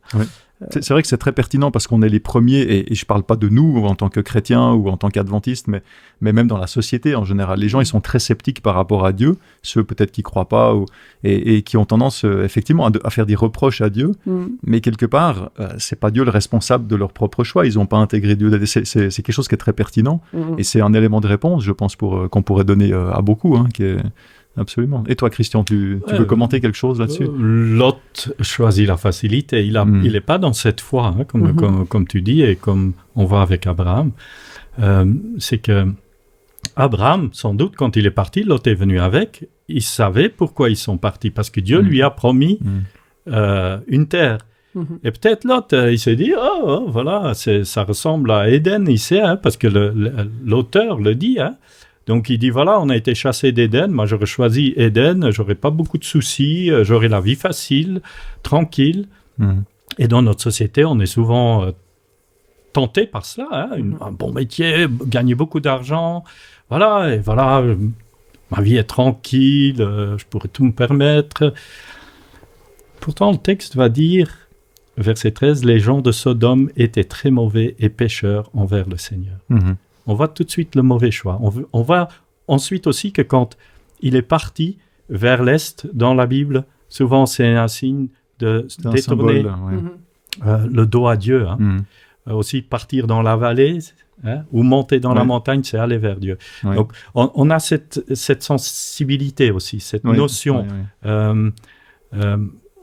C'est vrai que c'est très pertinent parce qu'on est les premiers, et je parle pas de nous en tant que chrétiens ou en tant qu'adventistes, mais même dans la société en général. Les gens, ils sont très sceptiques par rapport à Dieu, ceux peut-être qui croient pas et qui ont tendance effectivement à faire des reproches à Dieu, mais quelque part, c'est pas Dieu le responsable de leur propre choix, ils ont pas intégré Dieu. C'est quelque chose qui est très pertinent et c'est un élément de réponse, je pense, qu'on pourrait donner à beaucoup, qui est... Absolument. Et toi, Christian, tu veux commenter quelque chose là-dessus? Lot choisit la facilité. Il n'est pas dans cette foi, comme tu dis, et comme on voit avec Abraham. C'est que Abraham, sans doute, quand il est parti, Lot est venu avec. Il savait pourquoi ils sont partis, parce que Dieu lui a promis une terre. Et peut-être Lot, il s'est dit, voilà, ça ressemble à Éden, il sait, parce que l'auteur le dit, Donc, il dit, voilà, on a été chassé d'Éden. Moi, j'aurais choisi Éden. J'aurais pas beaucoup de soucis. J'aurais la vie facile, tranquille. Et dans notre société, on est souvent tenté par cela. Un bon métier, gagner beaucoup d'argent. Voilà, ma vie est tranquille. Je pourrais tout me permettre. Pourtant, le texte va dire, verset 13, « Les gens de Sodome étaient très mauvais et pécheurs envers le Seigneur. » On voit tout de suite le mauvais choix. On voit ensuite aussi que quand il est parti vers l'est dans la Bible, souvent c'est un signe de détourner le dos à Dieu. Aussi partir dans la vallée ou monter dans la montagne, c'est aller vers Dieu. Donc on a cette sensibilité aussi, cette notion.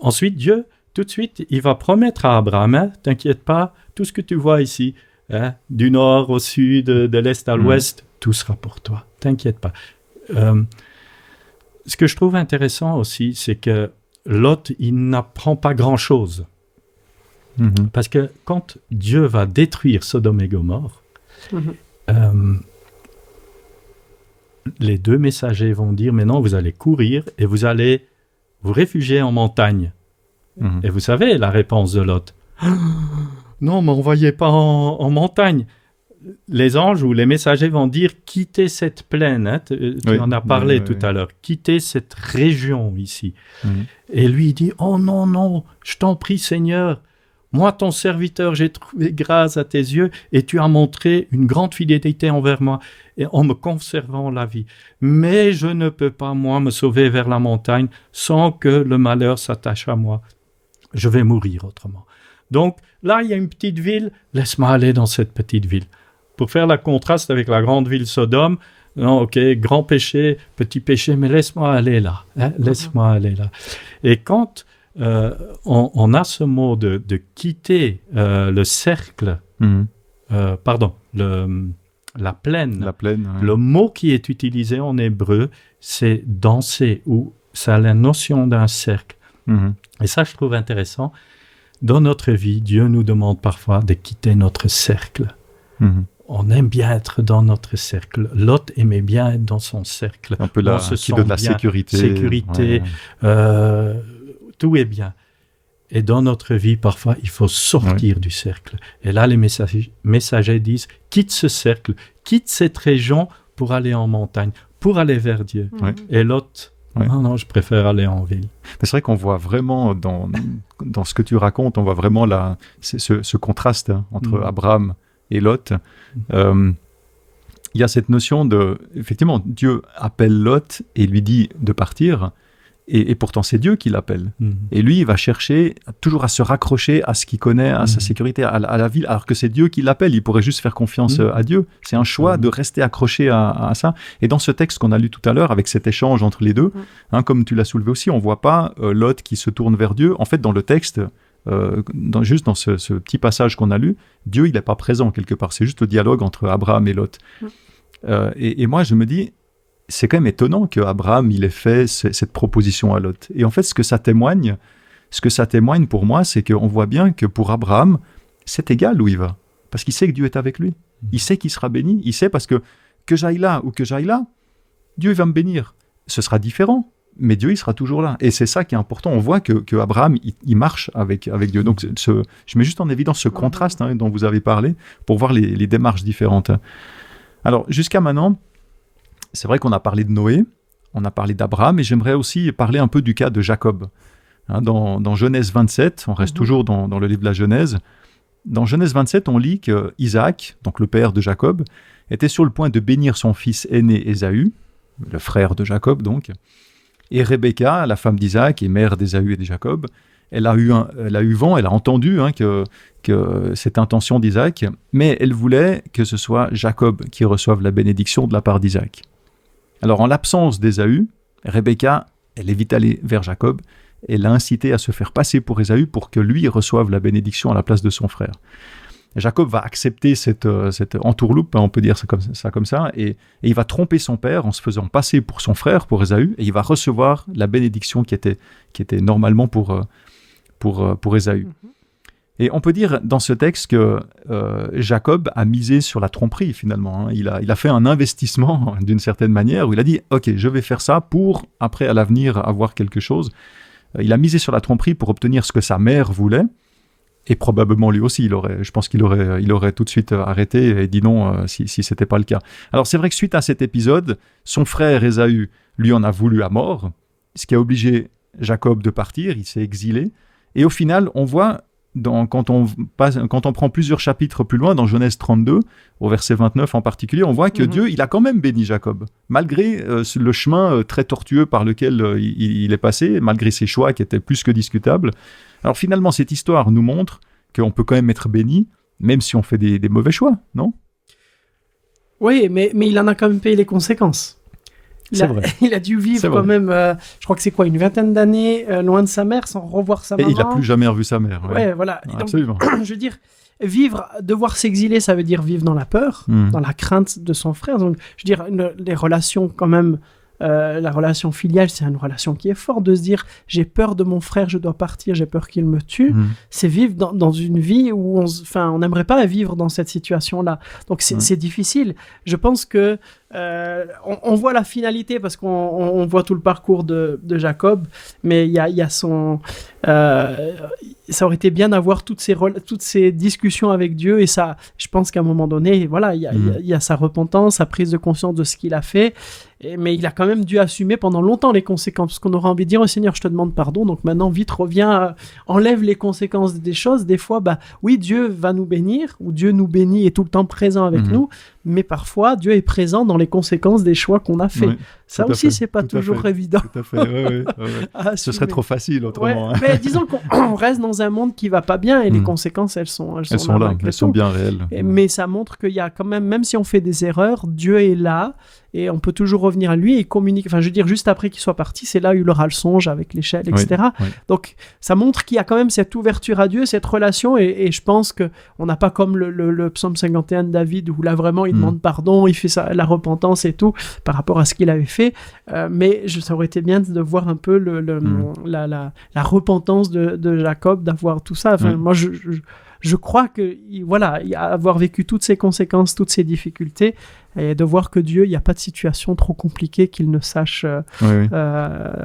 Ensuite, Dieu, tout de suite, il va promettre à Abraham, t'inquiète pas, tout ce que tu vois ici, du nord au sud, de l'est à l'ouest, tout sera pour toi. T'inquiète pas. Ce que je trouve intéressant aussi, c'est que Lot, il n'apprend pas grand-chose. Parce que quand Dieu va détruire Sodome et Gomorrhe, les deux messagers vont dire, mais non, vous allez courir et vous allez vous réfugier en montagne. Et vous savez la réponse de Lot. Non, mais envoyez pas en montagne. Les anges ou les messagers vont dire quittez cette plaine. Tu en as parlé tout à l'heure. Quittez cette région ici. Et lui, il dit oh non, je t'en prie, Seigneur. Moi, ton serviteur, j'ai trouvé grâce à tes yeux et tu as montré une grande fidélité envers moi et en me conservant la vie. Mais je ne peux pas, moi, me sauver vers la montagne sans que le malheur s'attache à moi. Je vais mourir autrement. Donc, là, il y a une petite ville, laisse-moi aller dans cette petite ville. Pour faire le contraste avec la grande ville Sodome, non, ok, grand péché, petit péché, mais laisse-moi aller là. Laisse-moi aller là. Et quand on a ce mot de quitter le cercle, la plaine, le mot qui est utilisé en hébreu, c'est danser, ou ça a la notion d'un cercle. Et ça, je trouve intéressant. Dans notre vie, Dieu nous demande parfois de quitter notre cercle. on aime bien être dans notre cercle. Lot aimait bien être dans son cercle. Un peu qui donne la sécurité. Sécurité, tout est bien. Et dans notre vie, parfois, il faut sortir du cercle. Et là, les messagers disent, quitte ce cercle, quitte cette région pour aller en montagne, pour aller vers Dieu. Et Lot, non, je préfère aller en ville. Mais c'est vrai qu'on voit vraiment, dans ce que tu racontes, on voit vraiment ce contraste entre Abraham et Lot. Il y a cette notion effectivement, Dieu appelle Lot et lui dit de partir. Et pourtant, c'est Dieu qui l'appelle. Et lui, il va chercher toujours à se raccrocher à ce qu'il connaît, à sa sécurité, à la ville, alors que c'est Dieu qui l'appelle. Il pourrait juste faire confiance à Dieu. C'est un choix de rester accroché à ça. Et dans ce texte qu'on a lu tout à l'heure, avec cet échange entre les deux, comme tu l'as soulevé aussi, on ne voit pas Lot qui se tourne vers Dieu. En fait, dans le texte, juste dans ce petit passage qu'on a lu, Dieu, il n'est pas présent quelque part. C'est juste le dialogue entre Abraham et Lot. Et moi, je me dis, c'est quand même étonnant qu'Abraham il ait fait cette proposition à Lot. Et en fait, ce que ça témoigne pour moi, c'est qu'on voit bien que pour Abraham, c'est égal où il va. Parce qu'il sait que Dieu est avec lui. Il sait qu'il sera béni. Il sait parce que j'aille là ou que j'aille là, Dieu il va me bénir. Ce sera différent, mais Dieu il sera toujours là. Et c'est ça qui est important. On voit que Abraham il marche avec Dieu. Donc je mets juste en évidence ce contraste dont vous avez parlé pour voir les démarches différentes. Alors jusqu'à maintenant, c'est vrai qu'on a parlé de Noé, on a parlé d'Abraham, et j'aimerais aussi parler un peu du cas de Jacob. Dans Genèse 27, on reste toujours dans le livre de la Genèse, dans Genèse 27, on lit qu'Isaac, donc le père de Jacob, était sur le point de bénir son fils aîné Ésaü, le frère de Jacob donc, et Rebecca, la femme d'Isaac et mère d'Ésaü et de Jacob, elle a eu vent, elle a entendu que cette intention d'Isaac, mais elle voulait que ce soit Jacob qui reçoive la bénédiction de la part d'Isaac. Alors, en l'absence d'Ésaü, Rebecca, elle est vite allée vers Jacob, et l'a incité à se faire passer pour Ésaü pour que lui reçoive la bénédiction à la place de son frère. Et Jacob va accepter cette entourloupe, on peut dire ça comme ça, et il va tromper son père en se faisant passer pour son frère, pour Ésaü, et il va recevoir la bénédiction qui était normalement pour Ésaü. Et on peut dire dans ce texte que Jacob a misé sur la tromperie finalement. Il a fait un investissement d'une certaine manière où il a dit « Ok, je vais faire ça pour, après à l'avenir, avoir quelque chose ». Il a misé sur la tromperie pour obtenir ce que sa mère voulait. Et probablement lui aussi, je pense qu'il aurait tout de suite arrêté et dit non si ce n'était pas le cas. Alors c'est vrai que suite à cet épisode, son frère Ésaü lui en a voulu à mort, ce qui a obligé Jacob de partir, il s'est exilé. Et au final, on voit, quand on prend plusieurs chapitres plus loin, dans Genèse 32, au verset 29 en particulier, on voit que Dieu, il a quand même béni Jacob, malgré le chemin très tortueux par lequel il est passé, malgré ses choix qui étaient plus que discutables. Alors finalement, cette histoire nous montre qu'on peut quand même être béni, même si on fait des mauvais choix, non ? Oui, mais il en a quand même payé les conséquences. Il a dû vivre quand même, je crois que c'est une vingtaine d'années loin de sa mère, sans revoir sa maman. Et il n'a plus jamais revu sa mère. Ouais, voilà. Donc, absolument. Je veux dire, devoir s'exiler, ça veut dire vivre dans la peur, dans la crainte de son frère. Donc, je veux dire, les relations quand même, la relation filiale, c'est une relation qui est forte, de se dire j'ai peur de mon frère, je dois partir, j'ai peur qu'il me tue. C'est vivre dans une vie où on n'aimerait pas vivre dans cette situation-là. Donc c'est difficile. Je pense que on voit la finalité parce qu'on voit tout le parcours de Jacob, mais il y a son... ça aurait été bien d'avoir toutes ces discussions avec Dieu, et ça, je pense qu'à un moment donné, voilà, il y a sa repentance, sa prise de conscience de ce qu'il a fait, mais il a quand même dû assumer pendant longtemps les conséquences, parce qu'on aura envie de dire « Oh Seigneur, je te demande pardon, donc maintenant vite reviens, enlève les conséquences des choses. » Des fois, oui, Dieu va nous bénir, ou Dieu nous bénit et est tout le temps présent avec nous, mais parfois, Dieu est présent dans les conséquences des choix qu'on a fait. Oui, ça aussi, c'est pas toujours évident. Tout à fait, ce serait trop facile autrement. Mais disons qu'on reste dans un monde qui va pas bien, et les conséquences, elles sont là, elles sont bien réelles. Mais ça montre qu'il y a quand même si on fait des erreurs, Dieu est là, et on peut toujours revenir à lui et communiquer. Enfin, je veux dire, juste après qu'il soit parti, c'est là où il aura le songe avec l'échelle, etc. Donc, ça montre qu'il y a quand même cette ouverture à Dieu, cette relation, et je pense qu'on n'a pas comme le psaume 51 de David, où là, vraiment, il demande pardon, il fait la repentance et tout par rapport à ce qu'il avait fait. Mais ça aurait été bien de voir un peu la repentance de Jacob, d'avoir tout ça. Enfin, moi, je crois que, voilà, avoir vécu toutes ces conséquences, toutes ces difficultés, et de voir que Dieu, il n'y a pas de situation trop compliquée qu'il ne sache,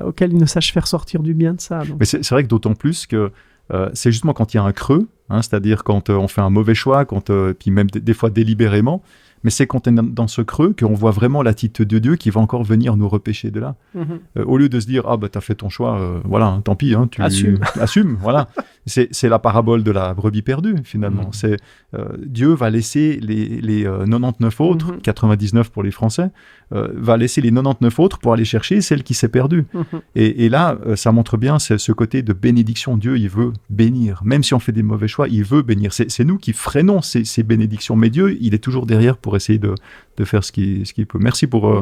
auquel il ne sache faire sortir du bien de ça. Donc. Mais c'est vrai que d'autant plus que c'est justement quand il y a un creux, c'est-à-dire quand on fait un mauvais choix, puis même des fois délibérément, mais c'est quand on est dans ce creux qu'on voit vraiment l'attitude de Dieu qui va encore venir nous repêcher de là. Au lieu de se dire, t'as fait ton choix, voilà, tant pis, tu assumes, voilà. C'est la parabole de la brebis perdue, finalement. C'est Dieu va laisser les 99 autres, 99 pour les Français, va laisser les 99 autres pour aller chercher celle qui s'est perdue. Et là, ça montre bien ce côté de bénédiction. Dieu, il veut bénir. Même si on fait des mauvais choix, il veut bénir. C'est nous qui freinons ces bénédictions. Mais Dieu, il est toujours derrière pour essayer de faire ce qu'il peut. Merci pour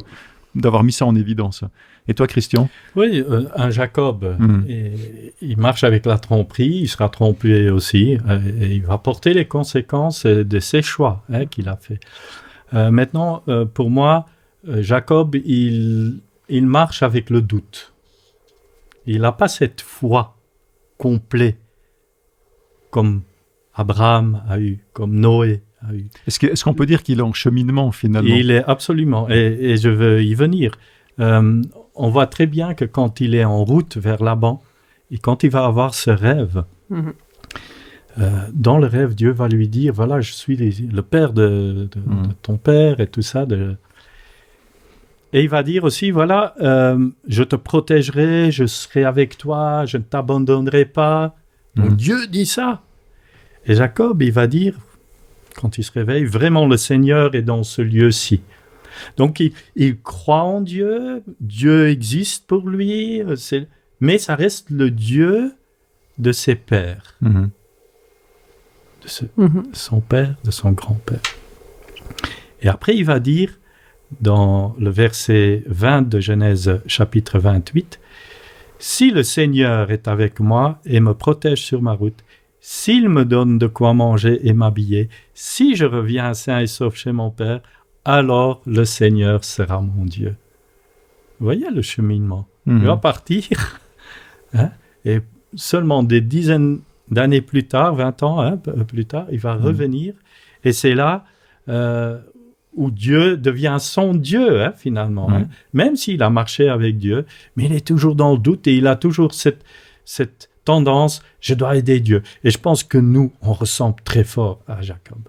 d'avoir mis ça en évidence. Et toi, Christian? Oui, un Jacob, il marche avec la tromperie, il sera trompé aussi, et il va porter les conséquences de ses choix qu'il a fait. Maintenant, pour moi, Jacob, il marche avec le doute. Il n'a pas cette foi complète comme Abraham a eu, comme Noé a eu. Est-ce qu'on peut dire qu'il est en cheminement, finalement? Il est absolument, et je veux y venir. On voit très bien que quand il est en route vers Laban, et quand il va avoir ce rêve, dans le rêve, Dieu va lui dire, voilà, je suis le père de ton père et tout ça. Et il va dire aussi, voilà, je te protégerai, je serai avec toi, je ne t'abandonnerai pas. Donc Dieu dit ça. Et Jacob, il va dire, quand il se réveille, vraiment le Seigneur est dans ce lieu-ci. Donc il croit en Dieu, Dieu existe pour lui, mais ça reste le Dieu de ses pères. De son père, de son grand-père. Et après, il va dire, dans le verset 20 de Genèse chapitre 28, « Si le Seigneur est avec moi et me protège sur ma route, s'il me donne de quoi manger et m'habiller, si je reviens sain et sauf chez mon Père, alors le Seigneur sera mon Dieu. » Vous voyez le cheminement. Il va partir, et seulement des dizaines d'années plus tard, 20 ans plus tard, il va revenir, et c'est là où Dieu devient son Dieu, finalement. Même s'il a marché avec Dieu, mais il est toujours dans le doute, et il a toujours cette tendance, je dois aider Dieu. Et je pense que nous, on ressemble très fort à Jacob.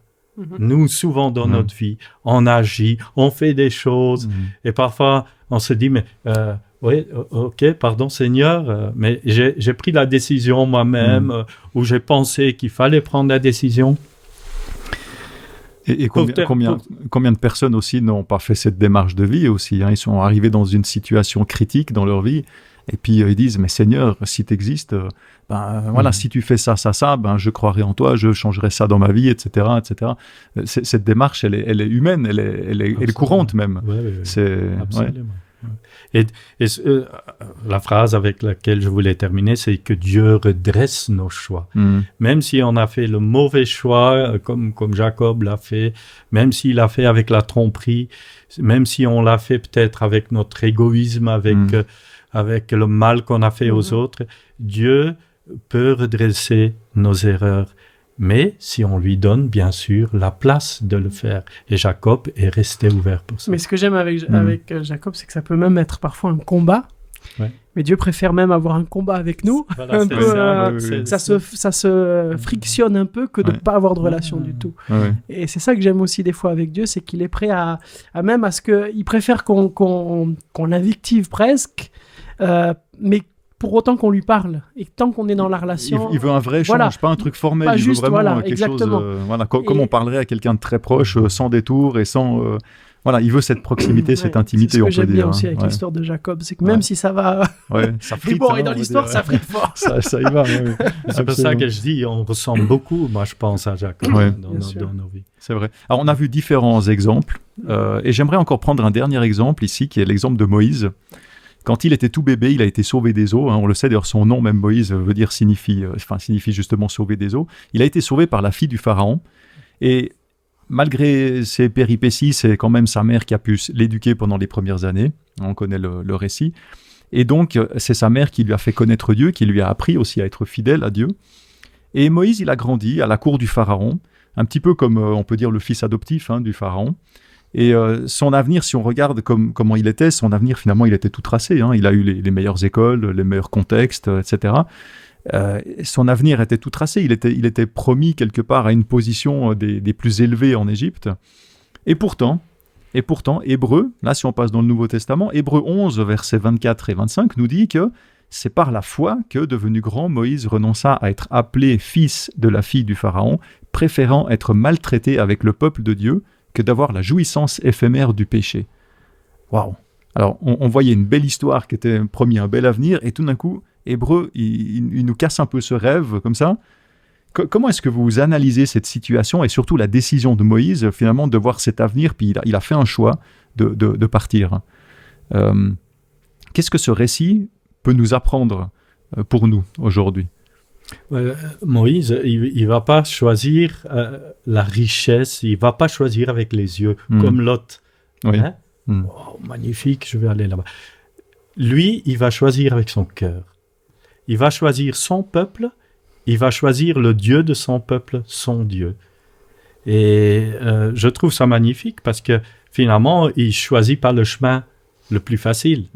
Nous, souvent dans notre vie, on agit, on fait des choses, et parfois on se dit, mais oui, ok, pardon Seigneur, mais j'ai pris la décision moi-même, ou j'ai pensé qu'il fallait prendre la décision. Et combien de personnes aussi n'ont pas fait cette démarche de vie aussi, ils sont arrivés dans une situation critique dans leur vie, et puis ils disent, mais Seigneur, si tu existes, voilà, si tu fais ça, je croirai en toi, je changerai ça dans ma vie, etc. etc. Cette démarche, elle est humaine, elle est courante même. Absolument. Et la phrase avec laquelle je voulais terminer, c'est que Dieu redresse nos choix. Même si on a fait le mauvais choix, comme Jacob l'a fait, même s'il l'a fait avec la tromperie, même si on l'a fait peut-être avec notre égoïsme, avec le mal qu'on a fait aux autres, Dieu peut redresser nos erreurs. Mais si on lui donne, bien sûr, la place de le faire. Et Jacob est resté ouvert pour ça. Mais ce que j'aime avec Jacob, c'est que ça peut même être parfois un combat. Mais Dieu préfère même avoir un combat avec nous. Voilà, ça se frictionne un peu que de ne pas avoir de relation du tout. Et c'est ça que j'aime aussi des fois avec Dieu, c'est qu'il est prêt à même à ce que... Il préfère qu'on l'invective presque, mais pour autant qu'on lui parle, et tant qu'on est dans la relation... Il veut un vrai échange, pas un truc formel, il veut vraiment quelque exactement. Chose... comme on parlerait à quelqu'un de très proche, sans détour et sans... il veut cette proximité, cette intimité, on peut dire. C'est ce que j'aime bien aussi avec l'histoire de Jacob, c'est que même si ça va... ça frite. Et dans l'histoire, ça frite fort. ça y va, C'est pour ça que je dis, on ressemble beaucoup, moi je pense, à Jacob dans nos vies. C'est vrai. Alors on a vu différents exemples, et j'aimerais encore prendre un dernier exemple ici, qui est l'exemple de Moïse. Quand il était tout bébé, il a été sauvé des eaux. On le sait, d'ailleurs, son nom, même Moïse, signifie justement sauver des eaux. Il a été sauvé par la fille du Pharaon. Et malgré ses péripéties, c'est quand même sa mère qui a pu l'éduquer pendant les premières années. On connaît le récit. Et donc, c'est sa mère qui lui a fait connaître Dieu, qui lui a appris aussi à être fidèle à Dieu. Et Moïse, il a grandi à la cour du Pharaon, un petit peu comme, on peut dire, le fils adoptif du Pharaon. Et son avenir, si on regarde comment il était, son avenir, finalement, il était tout tracé. Il a eu les meilleures écoles, les meilleurs contextes, etc. Son avenir était tout tracé. Il était promis quelque part à une position des plus élevées en Égypte. Et pourtant, Hébreux, là, si on passe dans le Nouveau Testament, Hébreux 11, versets 24 et 25, nous dit que c'est par la foi que, devenu grand, Moïse renonça à être appelé fils de la fille du Pharaon, préférant être maltraité avec le peuple de Dieu que d'avoir la jouissance éphémère du péché. Waouh! Alors, on voyait une belle histoire qui était promis un bel avenir, et tout d'un coup, Hébreux, il nous casse un peu ce rêve, comme ça. Comment est-ce que vous analysez cette situation, et surtout la décision de Moïse, finalement, de voir cet avenir, puis il a fait un choix de partir. Qu'est-ce que ce récit peut nous apprendre pour nous, aujourd'hui? Moïse, il ne va pas choisir la richesse, il ne va pas choisir avec les yeux, comme Lot. Oui. Hein? Oh, magnifique, je vais aller là-bas. Lui, il va choisir avec son cœur. Il va choisir son peuple, il va choisir le Dieu de son peuple, son Dieu. Et je trouve ça magnifique parce que finalement, il ne choisit pas le chemin le plus facile.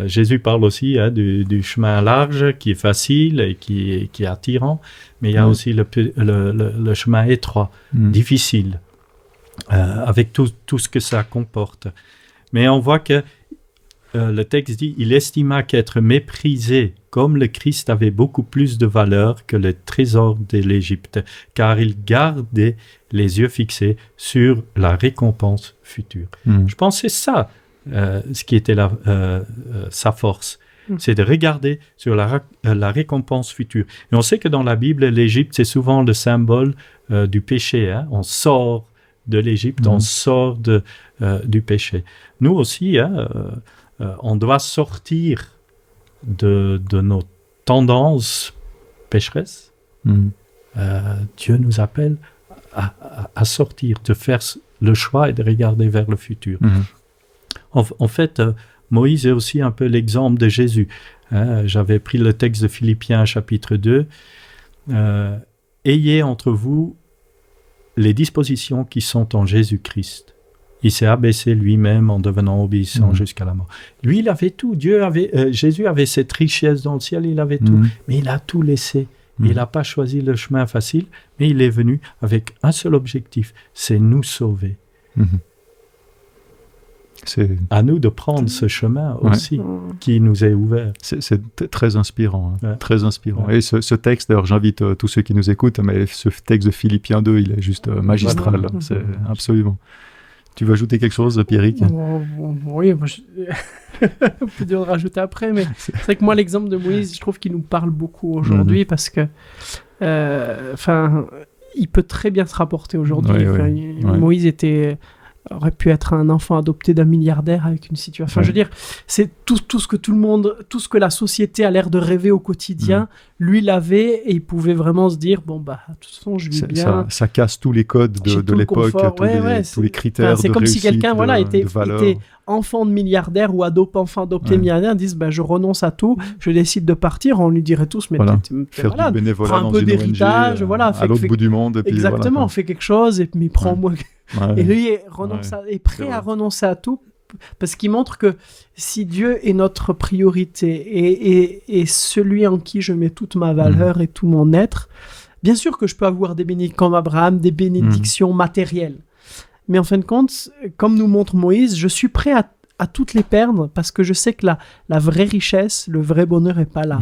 Jésus parle aussi du chemin large qui est facile et qui est attirant, mais il y a aussi le chemin étroit, difficile, avec tout ce que ça comporte. Mais on voit que le texte dit « Il estima qu'être méprisé comme le Christ avait beaucoup plus de valeur que le trésor de l'Égypte, car il gardait les yeux fixés sur la récompense future. » Je pense que c'est ça. Ce qui était sa force, c'est de regarder sur la récompense future. Et on sait que dans la Bible, l'Égypte, c'est souvent le symbole du péché. On sort de l'Égypte, on sort du péché. Nous aussi, on doit sortir de nos tendances pécheresses. Dieu nous appelle à sortir, de faire le choix et de regarder vers le futur. En fait, Moïse est aussi un peu l'exemple de Jésus. J'avais pris le texte de Philippiens chapitre 2. Ayez entre vous les dispositions qui sont en Jésus-Christ. Il s'est abaissé lui-même en devenant obéissant jusqu'à la mort. Lui, il avait tout. Jésus avait cette richesse dans le ciel, il avait tout. Mais il a tout laissé. Il n'a pas choisi le chemin facile, mais il est venu avec un seul objectif, c'est nous sauver. C'est à nous de prendre ce chemin aussi qui nous est ouvert. C'est très inspirant. Très inspirant. Et ce texte, d'ailleurs, j'invite tous ceux qui nous écoutent, mais ce texte de Philippiens 2, il est juste magistral. C'est absolument. Tu veux ajouter quelque chose, Pierrick? Oui, on peut dire de rajouter après, mais c'est vrai que moi, l'exemple de Moïse, je trouve qu'il nous parle beaucoup aujourd'hui parce que, il peut très bien se rapporter aujourd'hui. Moïse aurait pu être un enfant adopté d'un milliardaire avec une situation. Je veux dire, c'est tout ce que tout le monde, tout ce que la société a l'air de rêver au quotidien, lui l'avait et il pouvait vraiment se dire de toute façon, je vis bien. Ça casse tous les codes de l'époque, tous les critères de réussite. C'est comme si quelqu'un était enfant de milliardaire ou enfant adopté milliardaire, disent je renonce à tout, je décide de partir. On lui dirait tous, mais faire du bénévolat dans une ONG, à l'autre bout du monde. Et puis exactement, fais quelque chose et puis prends-moi. Et lui est prêt à renoncer à tout parce qu'il montre que si Dieu est notre priorité et celui en qui je mets toute ma valeur et tout mon être, bien sûr que je peux avoir des bénédictions comme Abraham, des bénédictions matérielles. Mais en fin de compte, comme nous montre Moïse, je suis prêt à toutes les perdre parce que je sais que la vraie richesse, le vrai bonheur n'est pas là.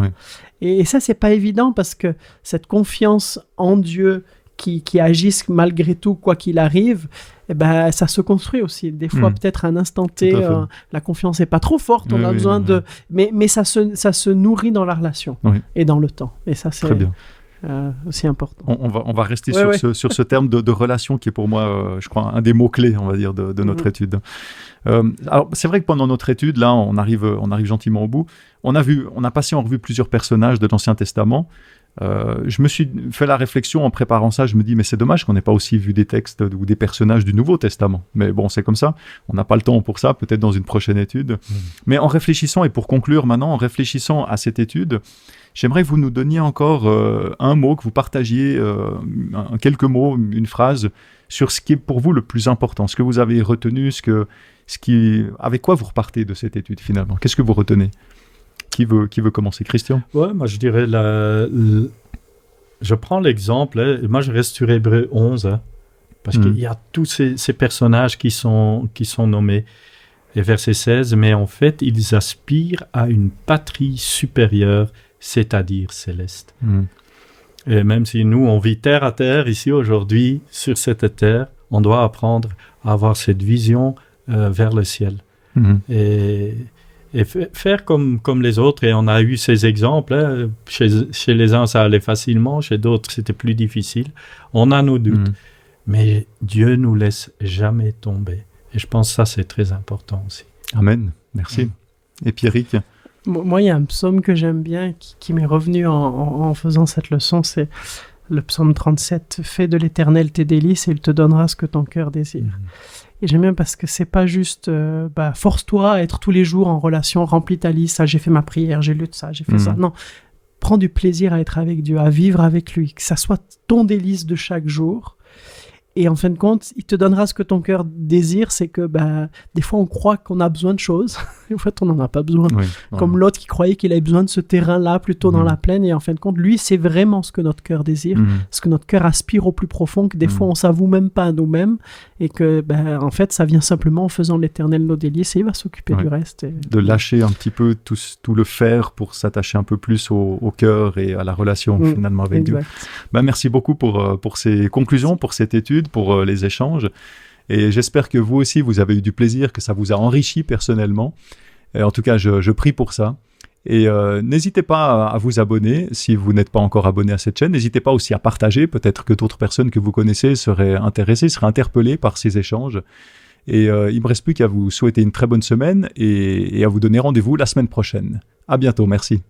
Et ça, c'est pas évident parce que cette confiance en Dieu qui agissent malgré tout, quoi qu'il arrive, ça se construit aussi. Des fois, peut-être à un instant T, la confiance n'est pas trop forte, on a besoin de... Mais ça se nourrit dans la relation et dans le temps. Et ça, c'est aussi important. On va rester sur ce terme de relation qui est pour moi, je crois, un des mots-clés, on va dire, de notre étude. Alors, c'est vrai que pendant notre étude, là, on arrive gentiment au bout. On a passé en revue plusieurs personnages de l'Ancien Testament. Je me suis fait la réflexion en préparant ça, je me dis mais c'est dommage qu'on n'ait pas aussi vu des textes ou des personnages du Nouveau Testament. Mais bon, c'est comme ça, on n'a pas le temps pour ça, peut-être dans une prochaine étude. Mais en réfléchissant, et pour conclure maintenant, en réfléchissant à cette étude, j'aimerais que vous nous donniez encore un mot, que vous partagiez quelques mots, une phrase sur ce qui est pour vous le plus important, ce que vous avez retenu, avec quoi vous repartez de cette étude finalement. Qu'est-ce que vous retenez ? Qui veut commencer, Christian ? Ouais, moi je dirais, je prends l'exemple, moi je reste sur Hébreux 11, parce qu'il y a tous ces personnages qui sont nommés, et verset 16, mais en fait ils aspirent à une patrie supérieure, c'est-à-dire céleste. Et même si nous on vit terre à terre ici aujourd'hui, sur cette terre, on doit apprendre à avoir cette vision vers le ciel. Et faire comme les autres, et on a eu ces exemples, chez les uns ça allait facilement, chez d'autres c'était plus difficile, on a nos doutes, mais Dieu nous laisse jamais tomber, et je pense que ça c'est très important aussi. Amen, merci. Et Pierrick ? Moi il y a un psaume que j'aime bien, qui m'est revenu en faisant cette leçon, c'est le psaume 37, « Fais de l'Éternel tes délices et il te donnera ce que ton cœur désire ». Et j'aime bien parce que c'est pas juste force-toi à être tous les jours en relation, remplis ta liste, ça j'ai fait ma prière, j'ai lu de ça, j'ai fait ça. Non, prends du plaisir à être avec Dieu, à vivre avec lui, que ça soit ton délice de chaque jour. Et en fin de compte, il te donnera ce que ton cœur désire, c'est que des fois on croit qu'on a besoin de choses, et en fait on n'en a pas besoin. Comme l'autre qui croyait qu'il avait besoin de ce terrain-là plutôt dans la plaine, et en fin de compte, lui c'est vraiment ce que notre cœur désire, ce que notre cœur aspire au plus profond, que des fois on s'avoue même pas à nous-mêmes, et que en fait ça vient simplement en faisant l'Éternel nos délices, et il va s'occuper du reste. De lâcher un petit peu tout le faire pour s'attacher un peu plus au cœur et à la relation finalement avec Dieu. Merci beaucoup pour ces conclusions, pour cette étude, pour les échanges, et j'espère que vous aussi vous avez eu du plaisir, que ça vous a enrichi personnellement, et en tout cas je prie pour ça, et n'hésitez pas à vous abonner si vous n'êtes pas encore abonné à cette chaîne, n'hésitez pas aussi à partager, peut-être que d'autres personnes que vous connaissez seraient intéressées, seraient interpellées par ces échanges, et il ne me reste plus qu'à vous souhaiter une très bonne semaine et à vous donner rendez-vous la semaine prochaine. À bientôt, merci.